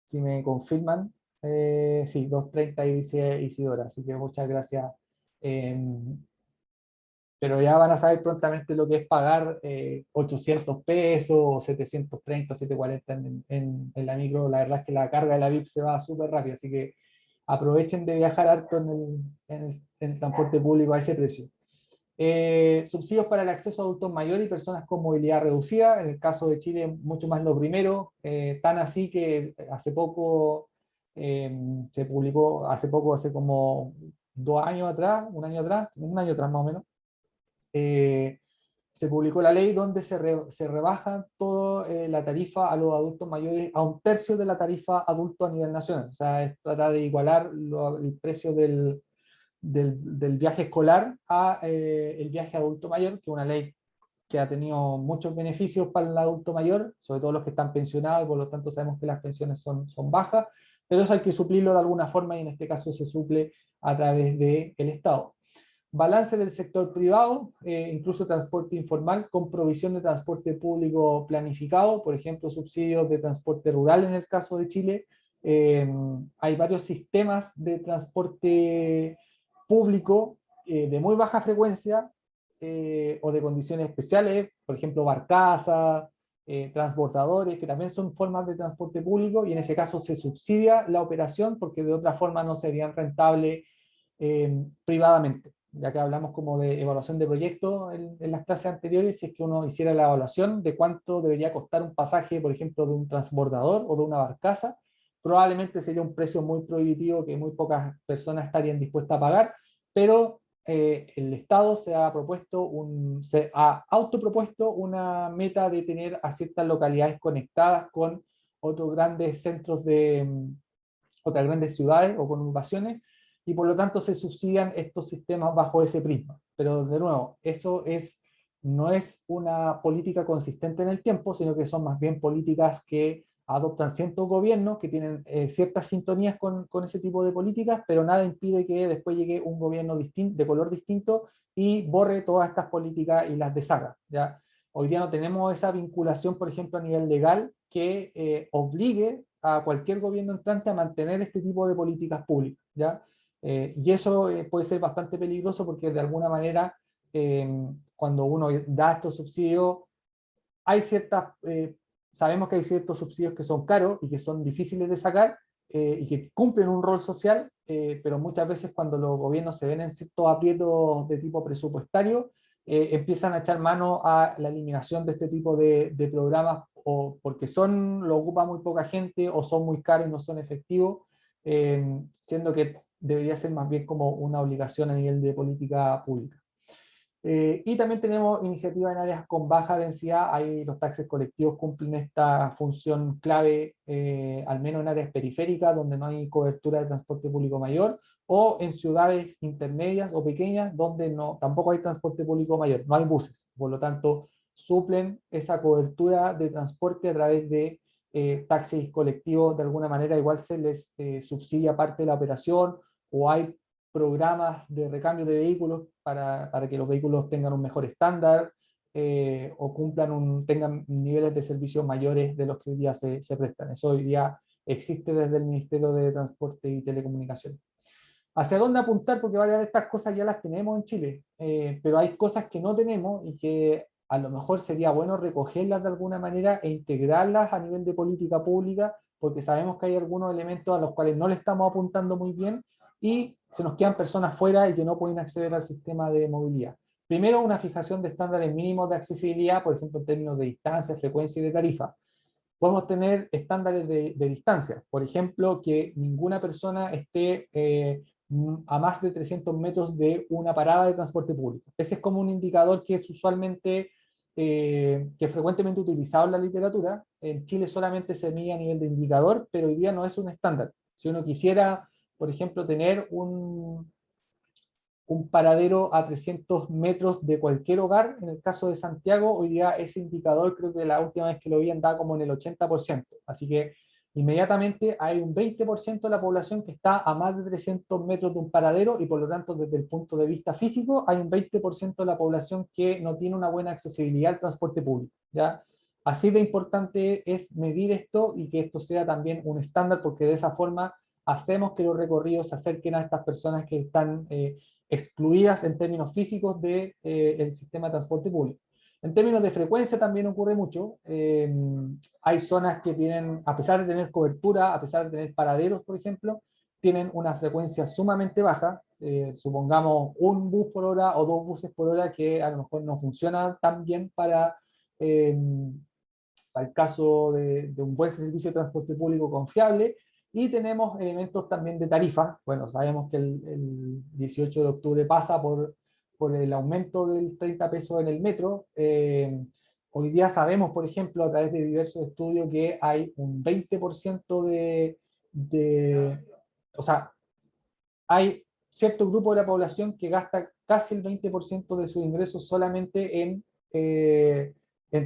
Speaker 1: si me confirman, sí, 2.30 dice Isidora, así que muchas gracias. Eh, pero ya van a saber prontamente lo que es pagar 800 pesos, o 730, 740 en la micro. La verdad es que la carga de la VIP se va súper rápido, así que aprovechen de viajar harto en el transporte público a ese precio. Subsidios para el acceso a adultos mayores y personas con movilidad reducida. En el caso de Chile, mucho más lo primero, tan así que hace poco se publicó, hace como 2 años atrás, un año atrás más o menos, eh, se publicó la ley donde se rebaja toda la tarifa a los adultos mayores a 1/3 de la tarifa adulto a nivel nacional. O sea, es tratar de igualar el precio del viaje escolar a el viaje adulto mayor, que es una ley que ha tenido muchos beneficios para el adulto mayor, sobre todo los que están pensionados, y por lo tanto sabemos que las pensiones son bajas, pero eso hay que suplirlo de alguna forma, y en este caso se suple a través del Estado. Balance del sector privado, incluso transporte informal, con provisión de transporte público planificado, por ejemplo, subsidios de transporte rural en el caso de Chile. Hay varios sistemas de transporte público de muy baja frecuencia o de condiciones especiales, por ejemplo, barcazas, transbordadores, que también son formas de transporte público, y en ese caso se subsidia la operación porque de otra forma no serían rentables privadamente. Ya que hablamos como de evaluación de proyectos en las clases anteriores, si es que uno hiciera la evaluación de cuánto debería costar un pasaje, por ejemplo, de un transbordador o de una barcaza, probablemente sería un precio muy prohibitivo que muy pocas personas estarían dispuestas a pagar, pero el Estado se ha autopropuesto una meta de tener a ciertas localidades conectadas con otros grandes centros otras grandes ciudades o conurbaciones, y por lo tanto se subsidian estos sistemas bajo ese prisma. Pero de nuevo, no es una política consistente en el tiempo, sino que son más bien políticas que adoptan ciertos gobiernos que tienen ciertas sintonías con ese tipo de políticas, pero nada impide que después llegue un gobierno de color distinto y borre todas estas políticas y las deshaga, ¿ya? Hoy día no tenemos esa vinculación, por ejemplo, a nivel legal, que obligue a cualquier gobierno entrante a mantener este tipo de políticas públicas, ¿ya? Y eso puede ser bastante peligroso porque de alguna manera cuando uno da estos subsidios, hay sabemos que hay ciertos subsidios que son caros y que son difíciles de sacar y que cumplen un rol social, pero muchas veces cuando los gobiernos se ven en ciertos aprietos de tipo presupuestario, empiezan a echar mano a la eliminación de este tipo de programas, o porque lo ocupa muy poca gente, o son muy caros y no son efectivos, siendo que debería ser más bien como una obligación a nivel de política pública. Y también tenemos iniciativas en áreas con baja densidad. Ahí los taxis colectivos cumplen esta función clave, al menos en áreas periféricas donde no hay cobertura de transporte público mayor, o en ciudades intermedias o pequeñas donde tampoco hay transporte público mayor, no hay buses. Por lo tanto, suplen esa cobertura de transporte a través de taxis colectivos. De alguna manera igual se les subsidia parte de la operación, o hay programas de recambio de vehículos para que los vehículos tengan un mejor estándar, o tengan niveles de servicios mayores de los que hoy día se prestan. Eso hoy día existe desde el Ministerio de Transporte y Telecomunicaciones. ¿Hacia dónde apuntar? Porque varias de estas cosas ya las tenemos en Chile, pero hay cosas que no tenemos y que a lo mejor sería bueno recogerlas de alguna manera e integrarlas a nivel de política pública, porque sabemos que hay algunos elementos a los cuales no le estamos apuntando muy bien y se nos quedan personas fuera y que no pueden acceder al sistema de movilidad. Primero, una fijación de estándares mínimos de accesibilidad, por ejemplo, en términos de distancia, frecuencia y de tarifa. Podemos tener estándares de distancia, por ejemplo, que ninguna persona esté a más de 300 metros de una parada de transporte público. Ese es como un indicador que es usualmente, que es frecuentemente utilizado en la literatura. En Chile solamente se mide a nivel de indicador, pero hoy día no es un estándar. Si uno quisiera, por ejemplo, tener un paradero a 300 metros de cualquier hogar, en el caso de Santiago, hoy día ese indicador, creo que la última vez que lo vi andaba como en el 80%, así que inmediatamente hay un 20% de la población que está a más de 300 metros de un paradero, y por lo tanto desde el punto de vista físico hay un 20% de la población que no tiene una buena accesibilidad al transporte público, ¿ya? Así de importante es medir esto y que esto sea también un estándar, porque de esa forma hacemos que los recorridos se acerquen a estas personas que están excluidas en términos físicos del sistema de transporte público. En términos de frecuencia también ocurre mucho. Hay zonas que tienen, a pesar de tener cobertura, a pesar de tener paraderos, por ejemplo, tienen una frecuencia sumamente baja. Supongamos un bus por hora o dos buses por hora, que a lo mejor no funciona tan bien para el caso de un buen servicio de transporte público confiable. Y tenemos elementos también de tarifa. Bueno, sabemos que el 18 de octubre pasa por el aumento del 30 pesos en el metro. Hoy día sabemos, por ejemplo, a través de diversos estudios, que hay un 20% o sea, hay cierto grupo de la población que gasta casi el 20% de sus ingresos solamente en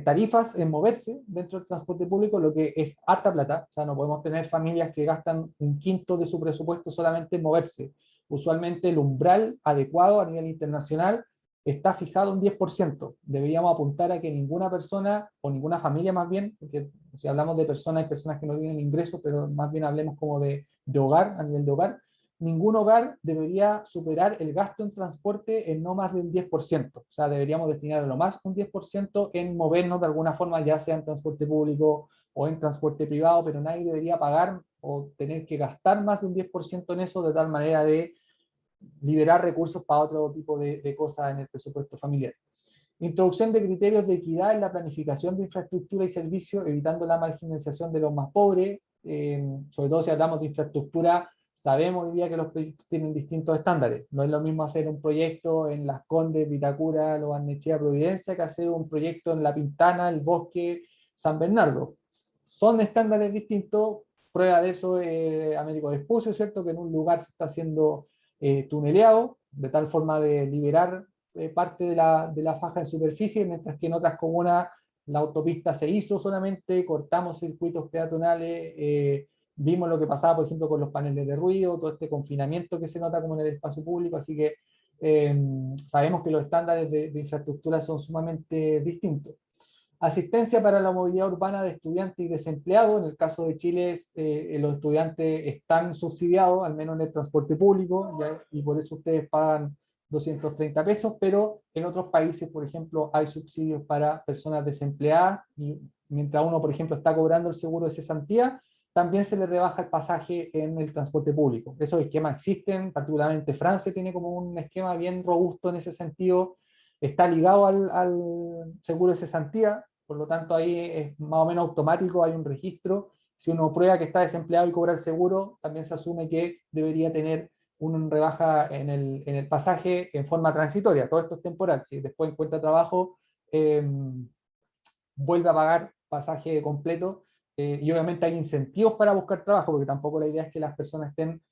Speaker 1: tarifas, en moverse dentro del transporte público, lo que es harta plata. O sea, no podemos tener familias que gastan un quinto de su presupuesto solamente en moverse. Usualmente el umbral adecuado a nivel internacional está fijado en 10%. Deberíamos apuntar a que ninguna persona, o ninguna familia más bien, porque si hablamos de personas, hay personas que no tienen ingresos, pero más bien hablemos como de hogar, a nivel de hogar, ningún hogar debería superar el gasto en transporte en no más del 10%. O sea, deberíamos destinar a lo más un 10% en movernos de alguna forma, ya sea en transporte público o en transporte privado, pero nadie debería pagar o tener que gastar más de un 10% en eso, de tal manera de liberar recursos para otro tipo de cosas en el presupuesto familiar. Introducción de criterios de equidad en la planificación de infraestructura y servicios, evitando la marginalización de los más pobres, sobre todo si hablamos de infraestructura. Sabemos hoy día que los proyectos tienen distintos estándares. No es lo mismo hacer un proyecto en Las Condes, Vitacura, Lo Barnechea, Providencia, que hacer un proyecto en La Pintana, El Bosque, San Bernardo. Son estándares distintos. Prueba de eso es Américo Vespucio, ¿cierto? Que en un lugar se está haciendo tuneleado, de tal forma de liberar parte de la faja de superficie, mientras que en otras comunas la autopista se hizo solamente, cortamos circuitos peatonales, vimos lo que pasaba, por ejemplo, con los paneles de ruido, todo este confinamiento que se nota como en el espacio público, así que sabemos que los estándares de infraestructura son sumamente distintos. Asistencia para la movilidad urbana de estudiantes y desempleados. En el caso de Chile, los estudiantes están subsidiados, al menos en el transporte público, ¿ya? Y por eso ustedes pagan 230 pesos, pero en otros países, por ejemplo, hay subsidios para personas desempleadas, y mientras uno, por ejemplo, está cobrando el seguro de cesantía, también se le rebaja el pasaje en el transporte público. Esos esquemas existen, particularmente Francia tiene como un esquema bien robusto en ese sentido, está ligado al seguro de cesantía, por lo tanto ahí es más o menos automático, hay un registro. Si uno prueba que está desempleado y cobra el seguro, también se asume que debería tener una rebaja en el pasaje en forma transitoria. Todo esto es temporal. Si después encuentra trabajo, vuelve a pagar pasaje completo, y obviamente hay incentivos para buscar trabajo, porque tampoco la idea es que las personas estén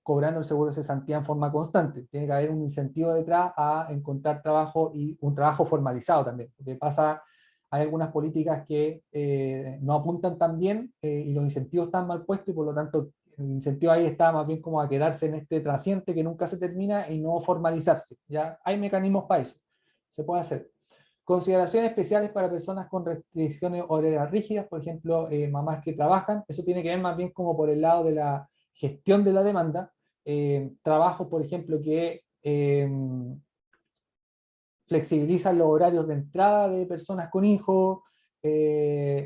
Speaker 1: cobrando el seguro de cesantía en forma constante. Tiene que haber un incentivo detrás a encontrar trabajo, y un trabajo formalizado también, porque pasa, hay algunas políticas que no apuntan tan bien, y los incentivos están mal puestos, y por lo tanto el incentivo ahí está más bien como a quedarse en este trasiente que nunca se termina y no formalizarse. Ya hay mecanismos para eso, se puede hacer. Consideraciones especiales para personas con restricciones horarias rígidas, por ejemplo, mamás que trabajan. Eso tiene que ver más bien como por el lado de la gestión de la demanda. Trabajos, por ejemplo, que flexibilizan los horarios de entrada de personas con hijos,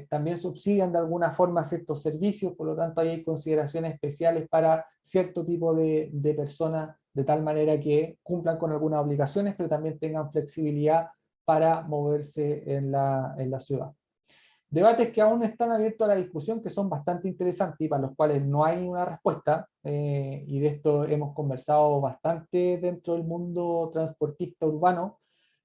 Speaker 1: también subsidian de alguna forma ciertos servicios, por lo tanto hay consideraciones especiales para cierto tipo de personas, de tal manera que cumplan con algunas obligaciones, pero también tengan flexibilidad para moverse en la ciudad. Debates que aún están abiertos a la discusión, que son bastante interesantes y para los cuales no hay una respuesta, y de esto hemos conversado bastante dentro del mundo transportista urbano.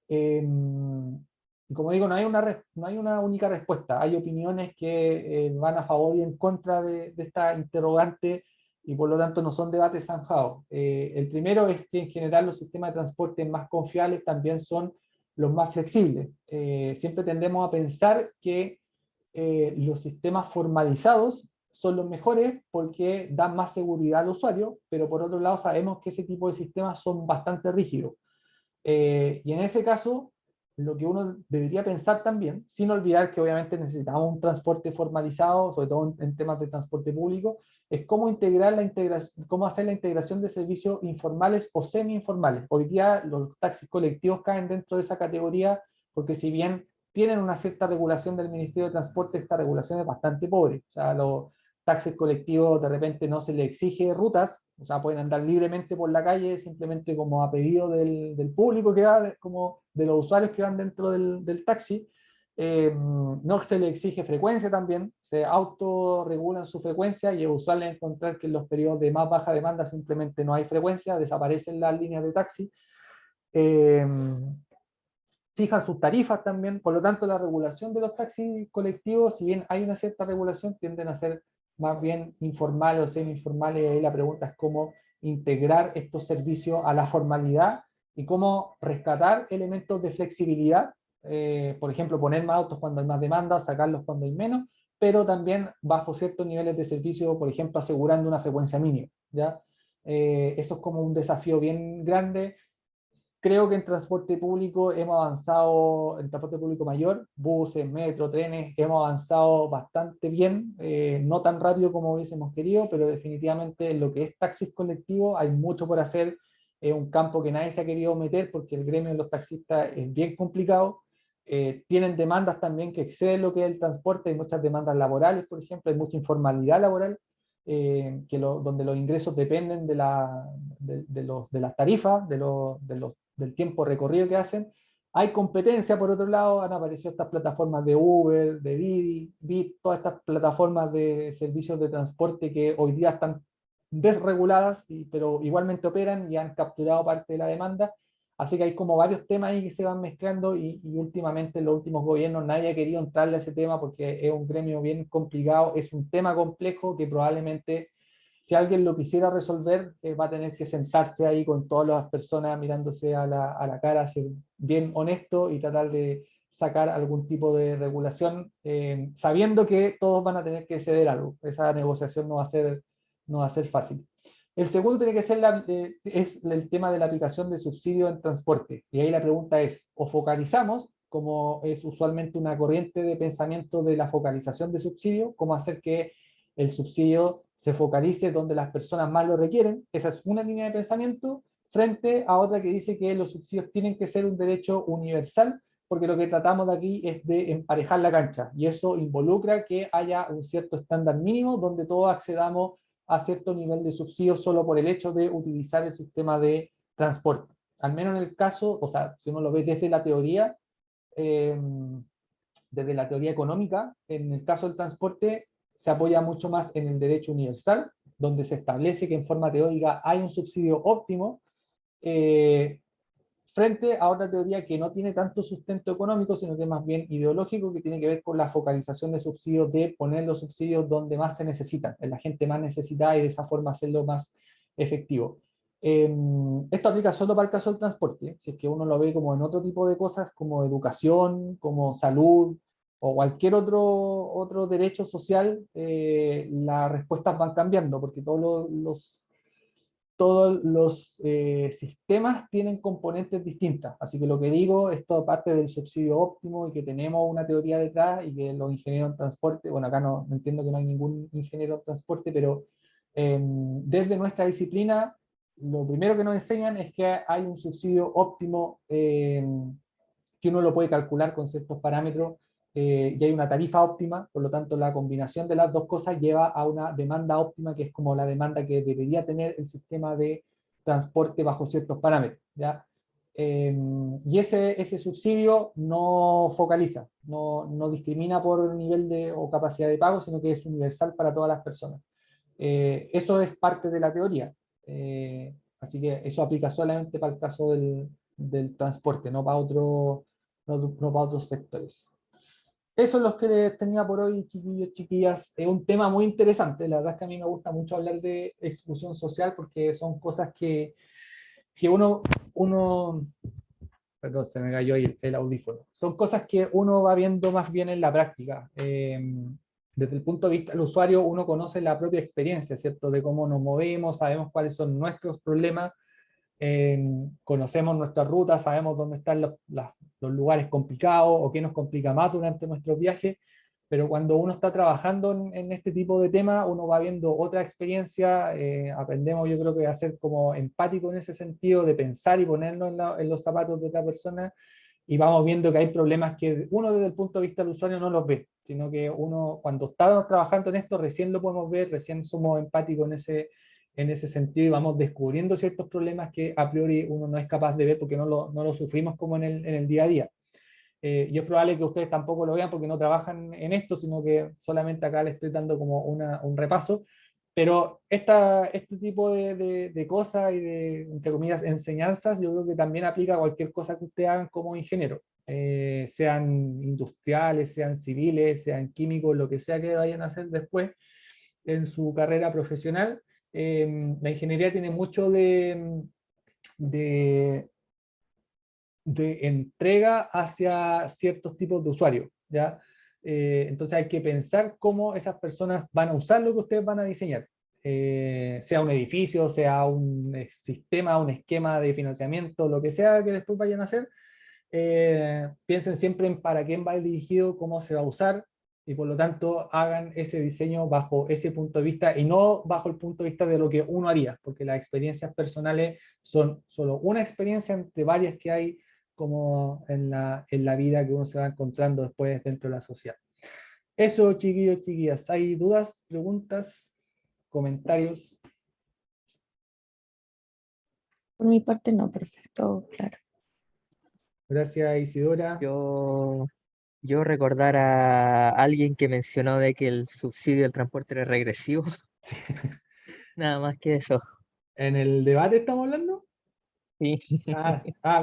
Speaker 1: Y como digo, no hay una única respuesta. Hay opiniones que van a favor y en contra de esta interrogante, y por lo tanto no son debates zanjados. El primero es que en general los sistemas de transporte más confiables también son los más flexibles. Siempre tendemos a pensar que los sistemas formalizados son los mejores porque dan más seguridad al usuario, pero por otro lado sabemos que ese tipo de sistemas son bastante rígidos. Y en ese caso, lo que uno debería pensar también, sin olvidar que obviamente necesitamos un transporte formalizado, sobre todo en temas de transporte público, es cómo integrar cómo hacer la integración de servicios informales o semi-informales. Hoy día los taxis colectivos caen dentro de esa categoría, porque si bien tienen una cierta regulación del Ministerio de Transporte, esta regulación es bastante pobre. O sea, los taxis colectivos de repente no se les exige rutas, o sea, pueden andar libremente por la calle, simplemente como a pedido del público que va, como de los usuarios que van dentro del taxi. No se le exige frecuencia también, se autorregulan su frecuencia, y es usual encontrar que en los periodos de más baja demanda simplemente no hay frecuencia, desaparecen las líneas de taxi. Eh, Fijan sus tarifas también, por lo tanto la regulación de los taxis colectivos, si bien hay una cierta regulación, tienden a ser más bien informales o semi-informales, y ahí la pregunta es cómo integrar estos servicios a la formalidad y cómo rescatar elementos de flexibilidad, por ejemplo, poner más autos cuando hay más demanda, sacarlos cuando hay menos, pero también bajo ciertos niveles de servicio, por ejemplo, asegurando una frecuencia mínima, ¿ya? Eso es como un desafío bien grande. Creo que en transporte público hemos avanzado, en transporte público mayor, buses, metro, trenes, hemos avanzado bastante bien, no tan rápido como hubiésemos querido, pero definitivamente en lo que es taxis colectivos hay mucho por hacer. Es un campo que nadie se ha querido meter porque el gremio de los taxistas es bien complicado. Tienen demandas también que exceden lo que es el transporte, hay muchas demandas laborales, por ejemplo, hay mucha informalidad laboral, donde los ingresos dependen de las tarifas, del tiempo recorrido que hacen. Hay competencia, por otro lado, han aparecido estas plataformas de Uber, de Didi, Bit, todas estas plataformas de servicios de transporte que hoy día están desreguladas, pero igualmente operan y han capturado parte de la demanda. Así que hay como varios temas ahí que se van mezclando y últimamente en los últimos gobiernos nadie ha querido entrarle a ese tema porque es un gremio bien complicado, es un tema complejo que probablemente si alguien lo quisiera resolver va a tener que sentarse ahí con todas las personas mirándose a la cara, ser bien honesto y tratar de sacar algún tipo de regulación sabiendo que todos van a tener que ceder algo. Esa negociación no va a ser fácil. El segundo tiene que ser es el tema de la aplicación de subsidios en transporte. Y ahí la pregunta es, o focalizamos, como es usualmente una corriente de pensamiento de la focalización de subsidio, cómo hacer que el subsidio se focalice donde las personas más lo requieren. Esa es una línea de pensamiento, frente a otra que dice que los subsidios tienen que ser un derecho universal, porque lo que tratamos de aquí es de emparejar la cancha, y eso involucra que haya un cierto estándar mínimo donde todos accedamos a cierto nivel de subsidio solo por el hecho de utilizar el sistema de transporte. Al menos en el caso, o sea, si uno lo ve desde la teoría económica, en el caso del transporte se apoya mucho más en el derecho universal, donde se establece que en forma teórica hay un subsidio óptimo, frente a otra teoría que no tiene tanto sustento económico, sino que más bien ideológico, que tiene que ver con la focalización de subsidios, de poner los subsidios donde más se necesitan, en la gente más necesitada, y de esa forma hacerlo más efectivo. Esto aplica solo para el caso del transporte, si es que uno lo ve como en otro tipo de cosas, como educación, como salud, o cualquier otro derecho social, las respuestas van cambiando, porque todos los sistemas tienen componentes distintas. Así que lo que digo, esto parte del subsidio óptimo y que tenemos una teoría detrás y que los ingenieros en transporte, bueno, acá no entiendo que no hay ningún ingeniero en transporte, pero desde nuestra disciplina, lo primero que nos enseñan es que hay un subsidio óptimo que uno lo puede calcular con ciertos parámetros y hay una tarifa óptima, por lo tanto la combinación de las dos cosas lleva a una demanda óptima, que es como la demanda que debería tener el sistema de transporte bajo ciertos parámetros, ¿ya? Y ese subsidio no focaliza, no discrimina por nivel o capacidad de pago, sino que es universal para todas las personas. Eso es parte de la teoría, así que eso aplica solamente para el caso del transporte, no para otros sectores. Eso es lo que les tenía por hoy, chiquillos, chiquillas. Es un tema muy interesante. La verdad es que a mí me gusta mucho hablar de exclusión social porque son cosas que uno, perdón, se me cayó el audífono. Son cosas que uno va viendo más bien en la práctica. Desde el punto de vista del usuario, uno conoce la propia experiencia, ¿cierto? De cómo nos movemos, sabemos cuáles son nuestros problemas, conocemos nuestra ruta, sabemos dónde están los lugares complicados o qué nos complica más durante nuestros viajes, pero cuando uno está trabajando en este tipo de temas, uno va viendo otra experiencia, aprendemos yo creo que a ser como empático en ese sentido, de pensar y ponernos en los zapatos de otra persona, y vamos viendo que hay problemas que uno desde el punto de vista del usuario no los ve, sino que uno cuando está trabajando en esto recién lo podemos ver, recién somos empáticos en ese sentido y vamos descubriendo ciertos problemas que a priori uno no es capaz de ver porque no lo sufrimos como en el día a día. Y es probable que ustedes tampoco lo vean porque no trabajan en esto, sino que solamente acá les estoy dando como un repaso. Pero este tipo de cosas y de, entre comillas, enseñanzas, yo creo que también aplica a cualquier cosa que ustedes hagan como ingeniero. Sean industriales, sean civiles, sean químicos, lo que sea que vayan a hacer después en su carrera profesional. la ingeniería tiene mucho de entrega hacia ciertos tipos de usuarios, ¿ya? Entonces hay que pensar cómo esas personas van a usar lo que ustedes van a diseñar. Sea un edificio, sea un sistema, un esquema de financiamiento, lo que sea que después vayan a hacer, piensen siempre en para quién va dirigido, cómo se va a usar, y por lo tanto hagan ese diseño bajo ese punto de vista y no bajo el punto de vista de lo que uno haría, porque las experiencias personales son solo una experiencia entre varias que hay como en la vida que uno se va encontrando después dentro de la sociedad. Eso, chiquillos, chiquillas. ¿Hay dudas, preguntas, comentarios?
Speaker 2: Por mi parte no, perfecto, claro.
Speaker 1: Gracias, Isidora.
Speaker 3: Yo recordar a alguien que mencionó de que el subsidio del transporte era regresivo. Nada más que eso.
Speaker 1: ¿En el debate estamos hablando?
Speaker 3: Sí.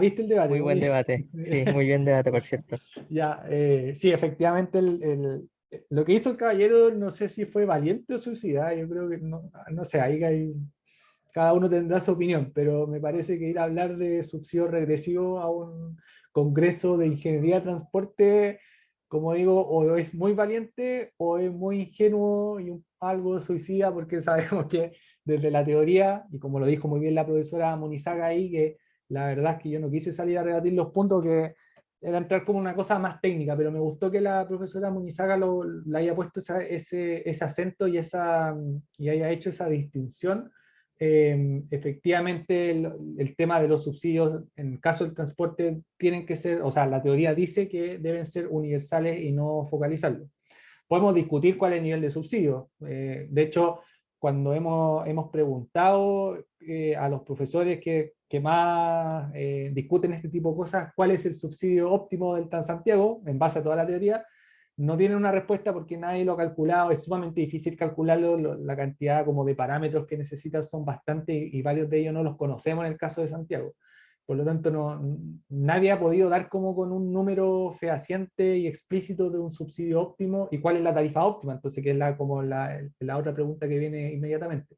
Speaker 1: ¿Viste el debate?
Speaker 3: Muy buen debate. Sí, muy bien debate, por cierto.
Speaker 1: Ya, sí, efectivamente lo que hizo el caballero, no sé si fue valiente o suicida, yo creo que no sé, cada uno tendrá su opinión, pero me parece que ir a hablar de subsidio regresivo a un congreso de ingeniería de transporte, como digo, o es muy valiente o es muy ingenuo y algo suicida, porque sabemos que desde la teoría, y como lo dijo muy bien la profesora Munizaga ahí, que la verdad es que yo no quise salir a rebatir los puntos, que era entrar como una cosa más técnica, pero me gustó que la profesora Munizaga le haya puesto ese acento y haya hecho esa distinción. Efectivamente el tema de los subsidios en caso del transporte tienen que ser, o sea, la teoría dice que deben ser universales y no focalizarlos. Podemos discutir cuál es el nivel de subsidio. De hecho, cuando hemos preguntado a los profesores que más discuten este tipo de cosas, cuál es el subsidio óptimo del Transantiago, en base a toda la teoría, no tienen una respuesta porque nadie lo ha calculado, es sumamente difícil calcularlo, la cantidad como de parámetros que necesitas son bastante y varios de ellos no los conocemos en el caso de Santiago. Por lo tanto, nadie ha podido dar como con un número fehaciente y explícito de un subsidio óptimo y cuál es la tarifa óptima, entonces que es como la otra pregunta que viene inmediatamente.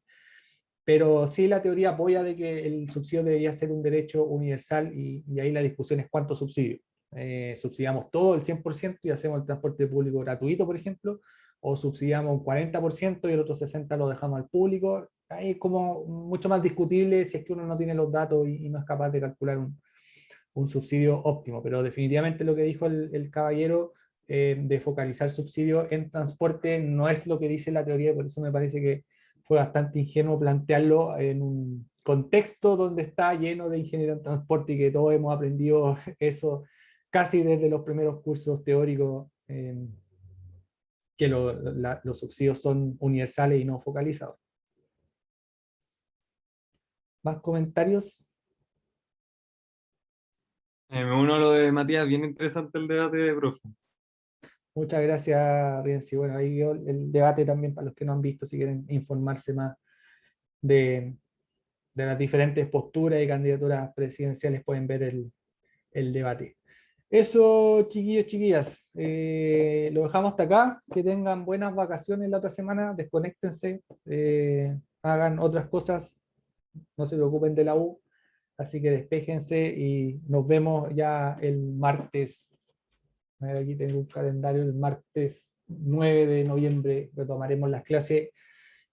Speaker 1: Pero sí la teoría apoya de que el subsidio debería ser un derecho universal y ahí la discusión es cuánto subsidio. Subsidiamos todo el 100% y hacemos el transporte público gratuito, por ejemplo, o subsidiamos un 40% y el otro 60% lo dejamos al público. Ahí es como mucho más discutible si es que uno no tiene los datos y no es capaz de calcular un subsidio óptimo, pero definitivamente lo que dijo el caballero de focalizar subsidio en transporte no es lo que dice la teoría, por eso me parece que fue bastante ingenuo plantearlo en un contexto donde está lleno de ingeniería en transporte y que todos hemos aprendido eso casi desde los primeros cursos teóricos, que los subsidios son universales y no focalizados. ¿Más comentarios?
Speaker 4: Me uno a lo de Matías, bien interesante el debate, profe.
Speaker 1: Muchas gracias, Rienzi. Bueno, ahí el debate también para los que no han visto, si quieren informarse más de las diferentes posturas y candidaturas presidenciales, pueden ver el debate. Eso, chiquillos, chiquillas. Lo dejamos hasta acá. Que tengan buenas vacaciones la otra semana. Desconéctense. Hagan otras cosas. No se preocupen de la U. Así que despéjense y nos vemos ya el martes. A ver, aquí tengo un calendario, el martes 9 de noviembre retomaremos las clases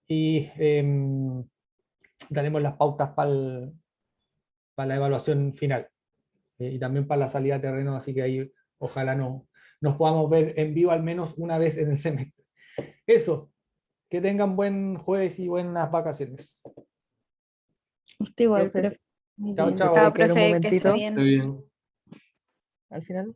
Speaker 1: y daremos las pautas para la evaluación final y también para la salida a terreno, así que ahí ojalá nos podamos ver en vivo al menos una vez en el semestre. Eso, que tengan buen jueves y buenas vacaciones.
Speaker 2: Usted igual,
Speaker 3: Profe,
Speaker 2: profe. Muy
Speaker 1: Chao,
Speaker 2: bien.
Speaker 1: chao.
Speaker 2: Chao,
Speaker 3: ¿Quiere un
Speaker 2: profe, que esté
Speaker 3: momentito?
Speaker 2: bien.
Speaker 4: Está bien.
Speaker 3: Al final.